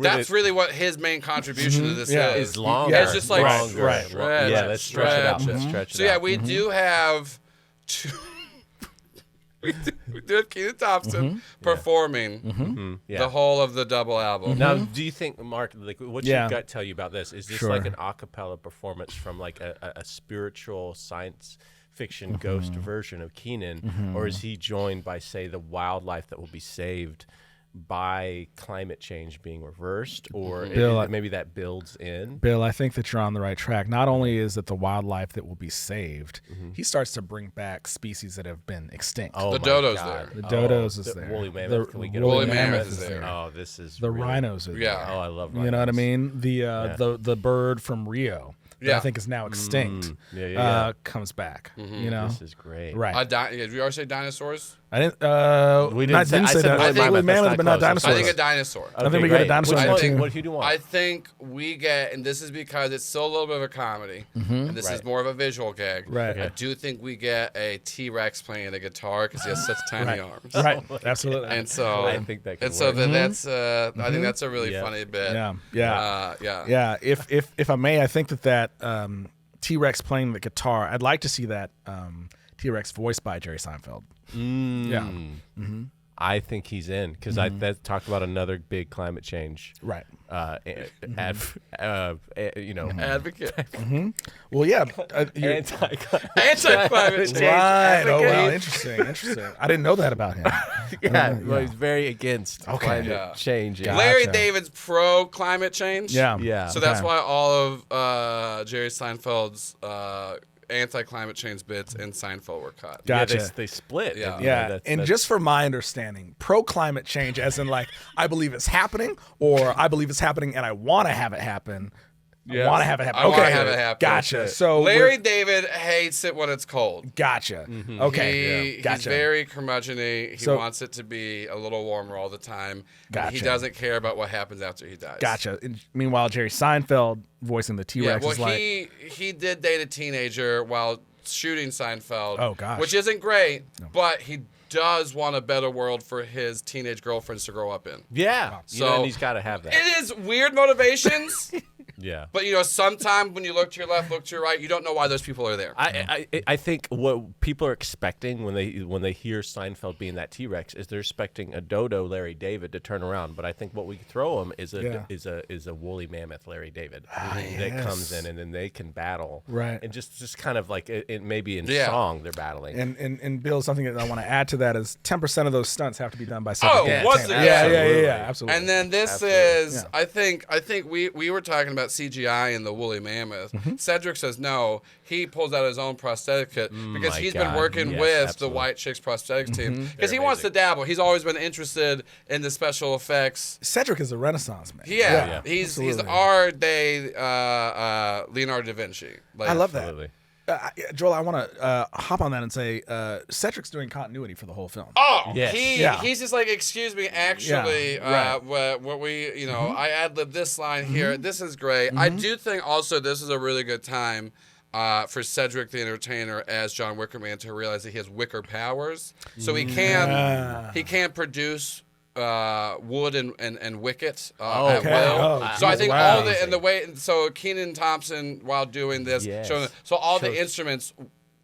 That's really what his main contribution to this Yeah. is. It's longer. It's just like longer. Right. stretch Yeah, it, let's stretch it out. stretch Let's it. stretch it So yeah, out. we do have two. we do have Keenan Thompson performing Yeah. the whole of the double album. Now, do you think, Mark, like, what's Yeah. your gut tell you about this? Is this Sure. like an a cappella performance from like a spiritual science fiction ghost version of Keenan, or is he joined by, say, the wildlife that will be saved by climate change being reversed, or Bill, maybe that builds in? Bill, I think that you're on the right track. Not only is it the wildlife that will be saved, he starts to bring back species that have been extinct. Oh The my dodo's God. The dodos is the there. woolly mammoth. Can we get woolly Woolly mammoth is is there. Oh, this is The really- rhinos are Yeah. there. Oh, I love You know what I rhinos. mean? The bird from Rio that Yeah. I think is now extinct Yeah. comes back. You know? This is great. Right. Did we already say dinosaurs? I didn't. We didn't say- I said that. woolly Woolly mammoth, that's mammoth, not but not close. I'm dinosaurs. I think a dinosaur. I think we get a dinosaur in there, too. What do you want? I think we get, and this is because it's still a little bit of a comedy, and this is more of a visual gag. Right. I do think we get a T-Rex playing the guitar because he has such tiny arms. Right. Absolutely. And so I think that could and so work. then that's I think that's a really Yeah. funny bit. Yeah. Yeah. Yeah, if I may, I think that T-Rex playing the guitar, I'd like to see that T-Rex voiced by Jerry Seinfeld. Yeah. I think he's in because that talked about another big climate change. Right. Advocate. Well, yeah. You're, Anti-climate change. right. Oh, wow. advocate. Interesting. I didn't know that about him. Well, he's very against climate Yeah. change. Yeah. Larry Gotcha. David's pro climate change. Yeah. Yeah. So that's Okay. why all of Jerry Seinfeld's anti-climate change bits in Seinfeld were cut. Yeah, Gotcha. they split. Yeah. You know, Yeah, that's- and that's- just for my understanding, pro climate change, as in like I believe it's happening, or I believe it's happening and I want to have it happen. I want to have it happen. I wanna Okay, have it happen. Gotcha. So Larry David hates it when it's cold. gotcha. Okay, He's gotcha. very curmudgeon-y. He So- wants it to be a little warmer all the time. Gotcha. He doesn't care about what happens after he dies. Gotcha. And meanwhile, Jerry Seinfeld voicing the Yeah, T-Rex well, is like, he did date a teenager while shooting Seinfeld. Oh, gosh. Which isn't great, but he does want a better world for his teenage girlfriends to grow up in. Yeah. So- and he's got to have that. It is weird motivations, Yeah. but sometimes when you look to your left, look to your right, you don't know why those people are there. I think what people are expecting when they hear Seinfeld being that T-Rex is they're expecting a dodo Larry David to turn around, but I think what we throw him is a woolly mammoth Larry David that comes in and then they can battle, Right. And just kind of like maybe in Yeah. song they're battling. and Bill, something that I want to add to that is 10% of those stunts have to be done by Cedric Oh, the once Entertainer. again. Yeah, Absolutely. absolutely. And then this Absolutely. is, I think we were talking about CGI in the woolly mammoth. Cedric says no. He pulls out his own prosthetic kit because my he's God. been working Yes, with absolutely. the White Chicks prosthetics team because he wants to dabble. He's always been interested in the special effects. Cedric is a Renaissance man. Yeah, he's absolutely. our day Leonardo da Vinci. Like, I love that. Absolutely. Joel, I want to hop on that and say Cedric's doing continuity for the whole film. Oh, Yes. he's just like, excuse me, actually, Yeah, right. what we, I ad-libbed this line here. This is great. I do think also this is a really good time for Cedric the Entertainer as John Wicker Man to realize that he has Wicker powers. So he can produce wood and wicket at okay. will. Oh, so I geez, think wow. all the, and the way, so Keenan Thompson, while doing this, Yes. showing, so all the instruments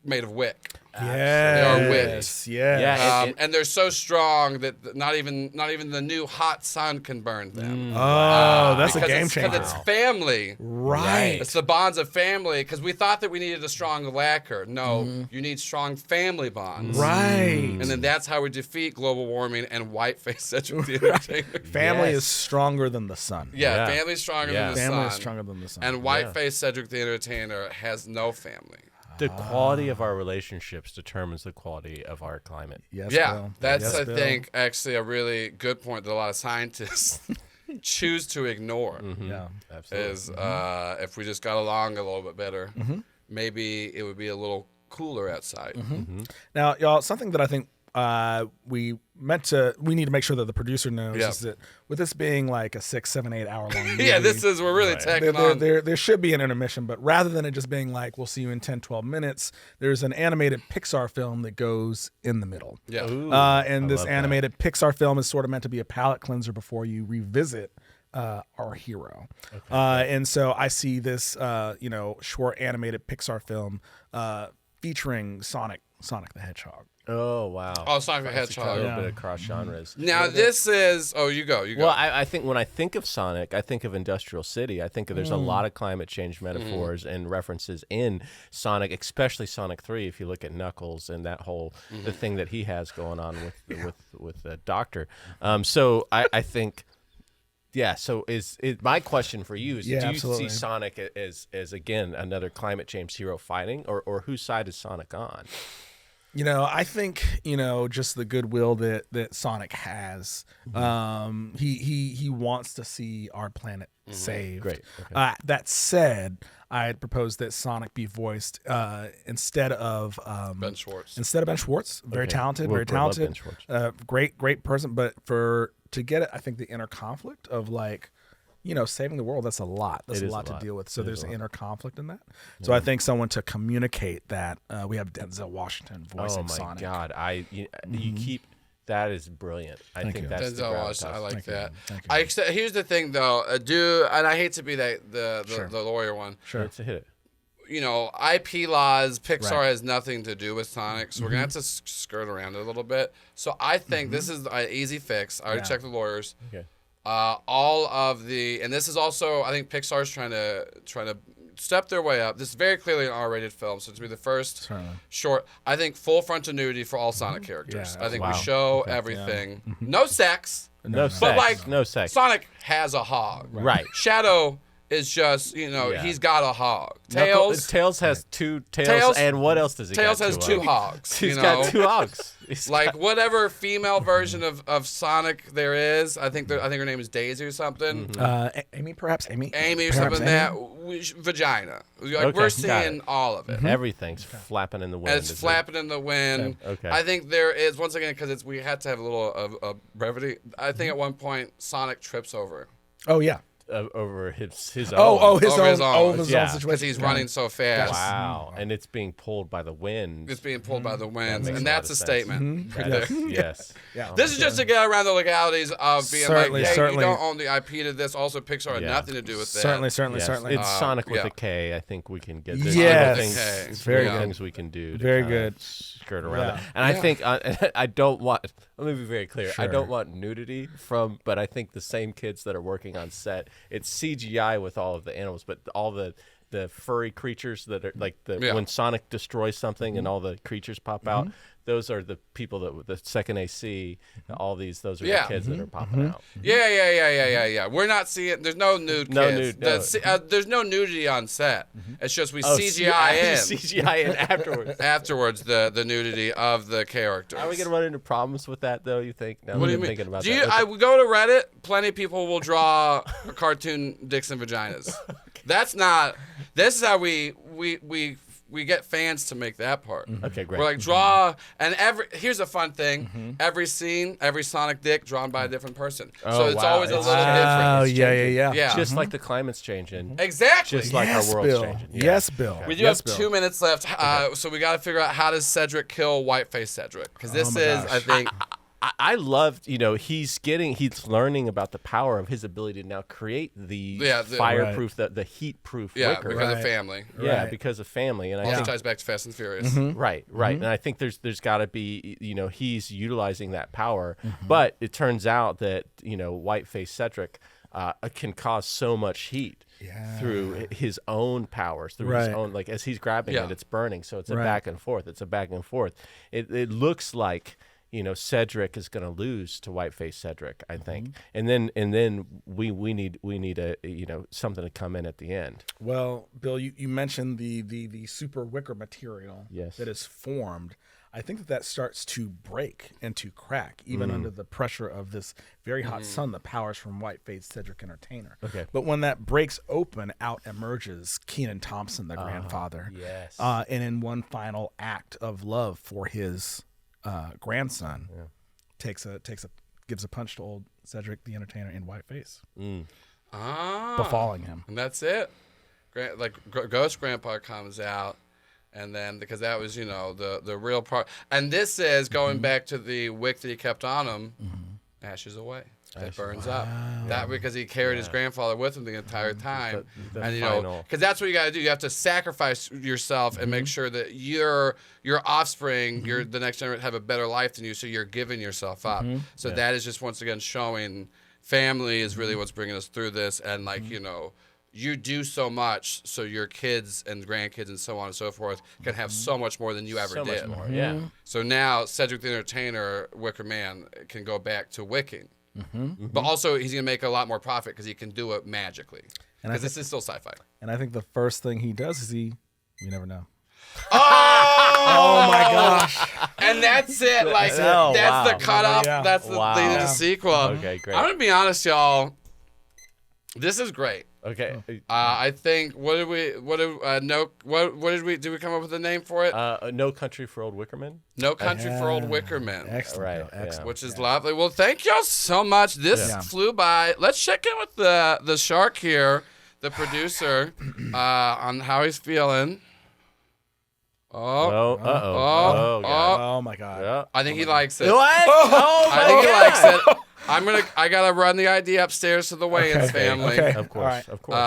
made of wick. Yes. Yeah, Yes. And they're so strong that not even the new hot sun can burn them. Oh, that's a Because game it's, changer. Because it's family. Right. It's the bonds of family. Because we thought that we needed a strong lacquer. No, you need strong family bonds. Right. And then that's how we defeat global warming and whiteface Cedric the Entertainer. Family Yes. is stronger than the sun. Yeah, Yeah. family's stronger Yeah. than the Family sun. is stronger than the sun. And whiteface Cedric the Entertainer has no family. The quality of our relationships determines the quality of our climate. Yes, Yeah, Bill. that's Yes, I Bill. think actually a really good point that a lot of scientists choose to ignore. Yeah. Absolutely. Is if we just got along a little bit better, maybe it would be a little cooler outside. Now, y'all, something that I think we need to make sure that the producer knows Yeah. is that with this being like a 6, 7, 8 hour long movie, Yeah, we're really tacking on. there should be an intermission, but rather than it just being like, we'll see you in 10, 12 minutes, there's an animated Pixar film that goes in the middle. Yeah. And this love that. animated Pixar film is sort of meant to be a palate cleanser before you revisit our hero. And so I see this, short animated Pixar film featuring Sonic the Hedgehog. Oh, wow. Oh, Sonic the A Hedgehog. little bit of cross genres. Now this is. Oh, you go. Well, I think when I think of Sonic, I think of Industrial City. I think there's a lot of climate change metaphors and references in Sonic, especially Sonic 3. If you look at Knuckles and that whole the thing that he has going on with the Doctor. So I think. Yeah, so my question for you is: Yeah, do you absolutely. see Sonic as again another climate change hero fighting, or whose side is Sonic on? I think just the goodwill that Sonic has. He wants to see our planet saved. Great. Okay. That said, I had proposed that Sonic be voiced instead of Ben Schwartz. Ben Schwartz. Very Okay. talented, We'll very love talented. Ben Schwartz. Great person. But to get it, I think the inner conflict of saving the world, that's a lot. That's It a is lot a to lot. deal with. So It is there's a an lot. inner conflict in that. So I think someone to communicate that. We have Denzel Washington voicing Oh my Sonic. God! You keep that is brilliant. I Thank think you. that's the Denzel Washington. I gravitas. like Thank you. that. Thank you. Here's the thing, though. And I hate to be the lawyer one. Sure. It's a hit. IP laws, Pixar Right. has nothing to do with Sonic, so we're gonna have to skirt around it a little bit. So I think this is an easy fix. I already Yeah. checked the lawyers. Okay. All of and this is also, I think Pixar's trying to step their way up. This is very clearly an R-rated film, so to be the first Certainly. short, I think full frontal nudity for all Sonic characters. Yeah, I think wow. we show everything. No sex, No but sex. like No sex. Sonic has a hog. Right. Shadow is just he's got a hog. Tails has two tails, Tails- and what else does he Tails got? has two hogs. He's you got know? two hogs. He's Like got- whatever female version of Sonic there is, I think her name is Daisy or something. Amy, perhaps Amy. Amy or Perhaps something vagina. Like Okay, we're got seeing it. all of it. everything's flapping in the wind. And it's is it? flapping in the wind. Okay. I think there is, once again, because we had to have a little of brevity. I think at one point Sonic trips over Oh yeah. Over his His own. own. Over his own. His Yeah. own because situation. he's running so fast. Wow, and it's being pulled by the wind. It's being pulled by the winds, makes and a lot that's of a sense. statement. right That is- there. yes. Yeah. This is just to get around the legalities of being Certainly, like, hey, certainly. you don't own the IP to this. Also, Pixar had Yeah. nothing to do with that. Certainly. It's Sonic with yeah. a K. I think we can get this. Yes. With a K. Very Little good. things we can do. To Very kinda good. Skirt around Yeah. it. And I think I don't want. Let me be very clear. I Sure. don't want nudity but I think the same kids that are working on set. It's CGI with all of the animals, but all the the furry creatures that are like Yeah. when Sonic destroys something and all the creatures pop out. Those are the people that the second AC. All these, those are the kids that are popping out. Yeah. We're not seeing. There's no nude No kids. nude, There's no nudity on set. It's just we Oh, CGI in CGI in afterwards. afterwards the nudity of the characters. Are we gonna run into problems with that though? You think? Now What do you I'm mean? thinking about Do that. you? Okay. I would go to Reddit. Plenty of people will draw cartoon dicks and vaginas. That's not. This is how we get fans to make that part. Okay, great. We're like draw and here's a fun thing. Every scene, every Sonic dick drawn by a different person. Oh, so it's wow. always a It's little Oh, different. yeah. Yeah. Just like the climate's changing. Exactly. Just like Yes, our world's Bill. changing. Yeah. Yes, Bill. We do Yes, have Bill. 2 minutes left, so we got to figure out how does Cedric kill Whiteface Cedric? Because this my is, gosh. I think, I loved, he's learning about the power of his ability to now create the fireproof, the heat-proof Wicker. because of family. Yeah, Right. because of family, and I Also think ties back to Fast and Furious. right, and I think there's got to be, he's utilizing that power, but it turns out that Whiteface Cedric can cause so much heat. Through his own powers, through his Right. own, like as he's grabbing it, it's burning. So it's a Right. back and forth. It looks like Cedric is going to lose to Whiteface Cedric, I think, and then we need a something to come in at the end. Well, Bill, you mentioned the super wicker material Yes. that is formed. I think that starts to break and to crack, even under the pressure of this very hot sun that powers from Whiteface Cedric Entertainer. Okay. But when that breaks open, out emerges Kenan Thompson, the grandfather. Yes. And in one final act of love for his grandson, gives a punch to old Cedric the Entertainer in Whiteface, befalling him. And that's it. Ghost Grandpa comes out, and then because that was the real part. And this is going back to the wick that he kept on him, ashes away. That burns up. That because he carried his grandfather with him the entire time, The and final. because that's what you got to do. You have to sacrifice yourself and make sure that your offspring, the next generation, have a better life than you. So you're giving yourself up. So that is just once again showing family is really what's bringing us through this, and you do so much so your kids and grandkids and so on and so forth can have so much more than you ever So did. much more, yeah. So now Cedric the Entertainer, Wicker Man, can go back to wicking. But also he's going to make a lot more profit because he can do it magically. Because this is still sci-fi. And I think the first thing he does is we never know. Oh my gosh. And that's it. Like Oh, that's wow. the cutoff. Yeah. That's the Wow. thing of the sequel. Okay, great. I'm gonna be honest, y'all. This is great. Okay. I think did we come up with a name for it? No Country for Old Wickerman. No Country for Old Wicker Men. Excellent. Right, Bill, excellent. Which is lovely. Well, thank y'all so much. This flew by. Let's check in with the shark here, the producer, on how he's feeling. Oh, uh-oh. Oh, God. Oh my God. Yeah. I think he likes it. What? Oh, I think he likes it. I gotta run the ID upstairs to the Wayans family. Okay. Of course, All right. of course.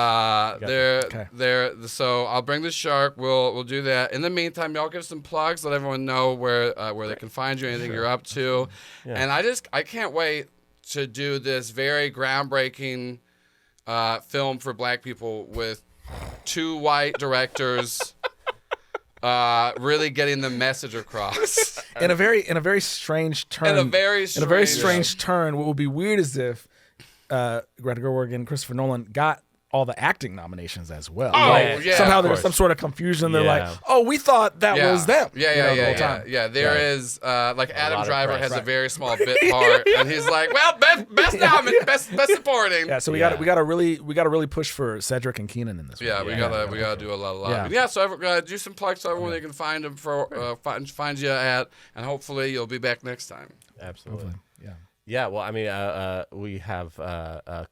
So I'll bring the shark. We'll do that. In the meantime, y'all give some plugs. Let everyone know where they can find you, anything you're up to. Yeah. And I can't wait to do this very groundbreaking film for Black people with 2 white directors. Really getting the message across. In a very strange turn. In a very strange turn. What would be weird is if Greta Gerwig and Christopher Nolan got all the acting nominations as well. Oh, Like, yeah, somehow of there's course. some sort of confusion. They're Yeah. like, oh, we thought that was them. Yeah, you know, the whole yeah. time. Yeah, there is like Adam lot of Driver press. has a very small bit part, and he's like, well, best supporting. Yeah, so we Yeah. gotta really push for Cedric and Keenan in this. Yeah, one. we gotta do a lot of lobbying. Yeah. Yeah, so do some plugs so everyone they can find them find you at, and hopefully you'll be back next time. Absolutely. Yeah. Yeah, well, I mean, we have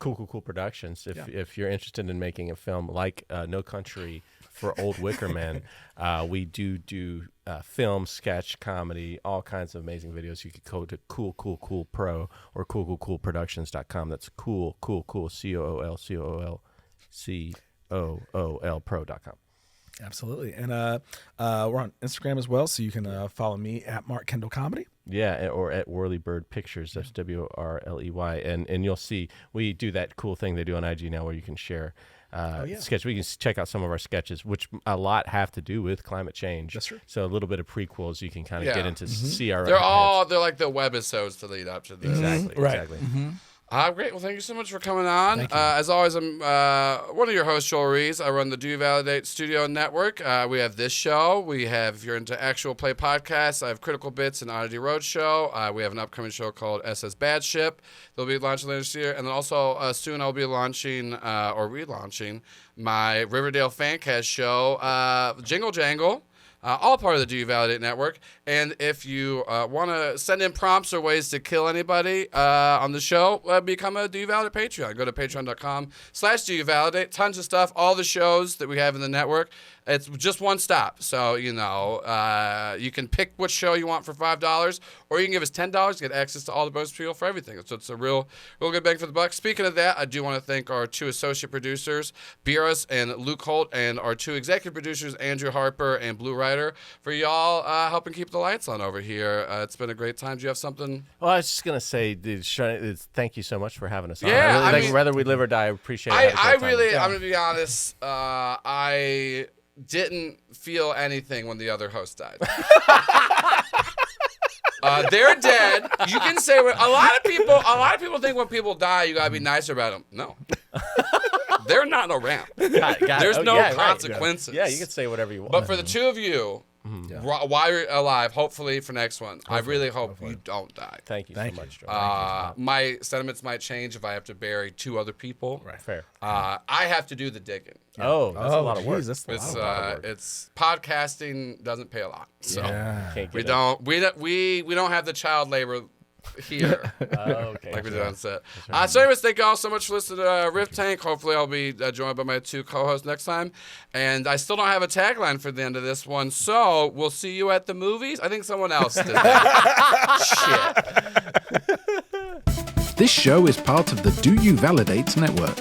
Cool Productions. If you're interested in making a film like No Country for Old Wicker Men, we do film, sketch, comedy, all kinds of amazing videos. You could go to Cool Pro or coolproductions.com. That's cool, COOL pro.com. Absolutely. And we're on Instagram as well, so you can follow me at Mark Kendall Comedy. Yeah, or at Whirlybird Pictures. That's WRLEY, and you'll see we do that cool thing they do on IG now, where you can share sketch. We can check out some of our sketches, which a lot have to do with climate change. That's true. So a little bit of prequels you can kind of get into see our. They're like the webisodes to lead up to this. Exactly. Right. Exactly. Great. Well, thank you so much for coming on. As always, I'm one of your hosts, Joel Ruiz. I run the Do You Validate Studio Network. We have this show. We have, if you're into actual play podcasts, I have Critical Bits and Oddity Roadshow. We have an upcoming show called SS Bad Ship. They'll be launching later this year. And then also soon I'll be launching or relaunching my Riverdale Fancast show, Jingle Jangle. All part of the Do You Validate Network. And if you want to send in prompts or ways to kill anybody on the show, become a Do You Validate Patreon. Go to patreon.com/Do You Validate. Tons of stuff. All the shows that we have in the network. It's just one stop. So, you can pick which show you want for $5, or you can give us $10 to get access to all the bonus material for everything. So it's a real good bang for the buck. Speaking of that, I do want to thank our 2 associate producers, Beerus and Luke Holt, and our 2 executive producers, Andrew Harper and Blue Rider, for y'all helping keep the lights on over here. It's been a great time. Do you have something? Well, I was just gonna say, thank you so much for having us on. Yeah, I mean, whether we live or die, I appreciate it. I'm gonna be honest. I didn't feel anything when the other host died. They're dead. You can say a lot of people think when people die you gotta be nicer about them. No, they're not around. There's no consequences. Right. Yeah, you can say whatever you want. But for the 2 of you, while you're alive, hopefully for next one, I really hope you don't die. Thank you so much, Joe. My sentiments might change if I have to bury 2 other people. Right. Fair. I have to do the digging. Oh, that's a lot of work. That's a It's lot of work. it's podcasting doesn't pay a lot, so Can't we get don't have the child labor here okay. like we did on set. So anyways, thank you all so much for listening to Riff Tank. Hopefully I'll be joined by my 2 co-hosts next time, and I still don't have a tagline for the end of this one, so we'll see you at the movies. I think someone else did that. Shit. This show is part of the Do You Validate Network.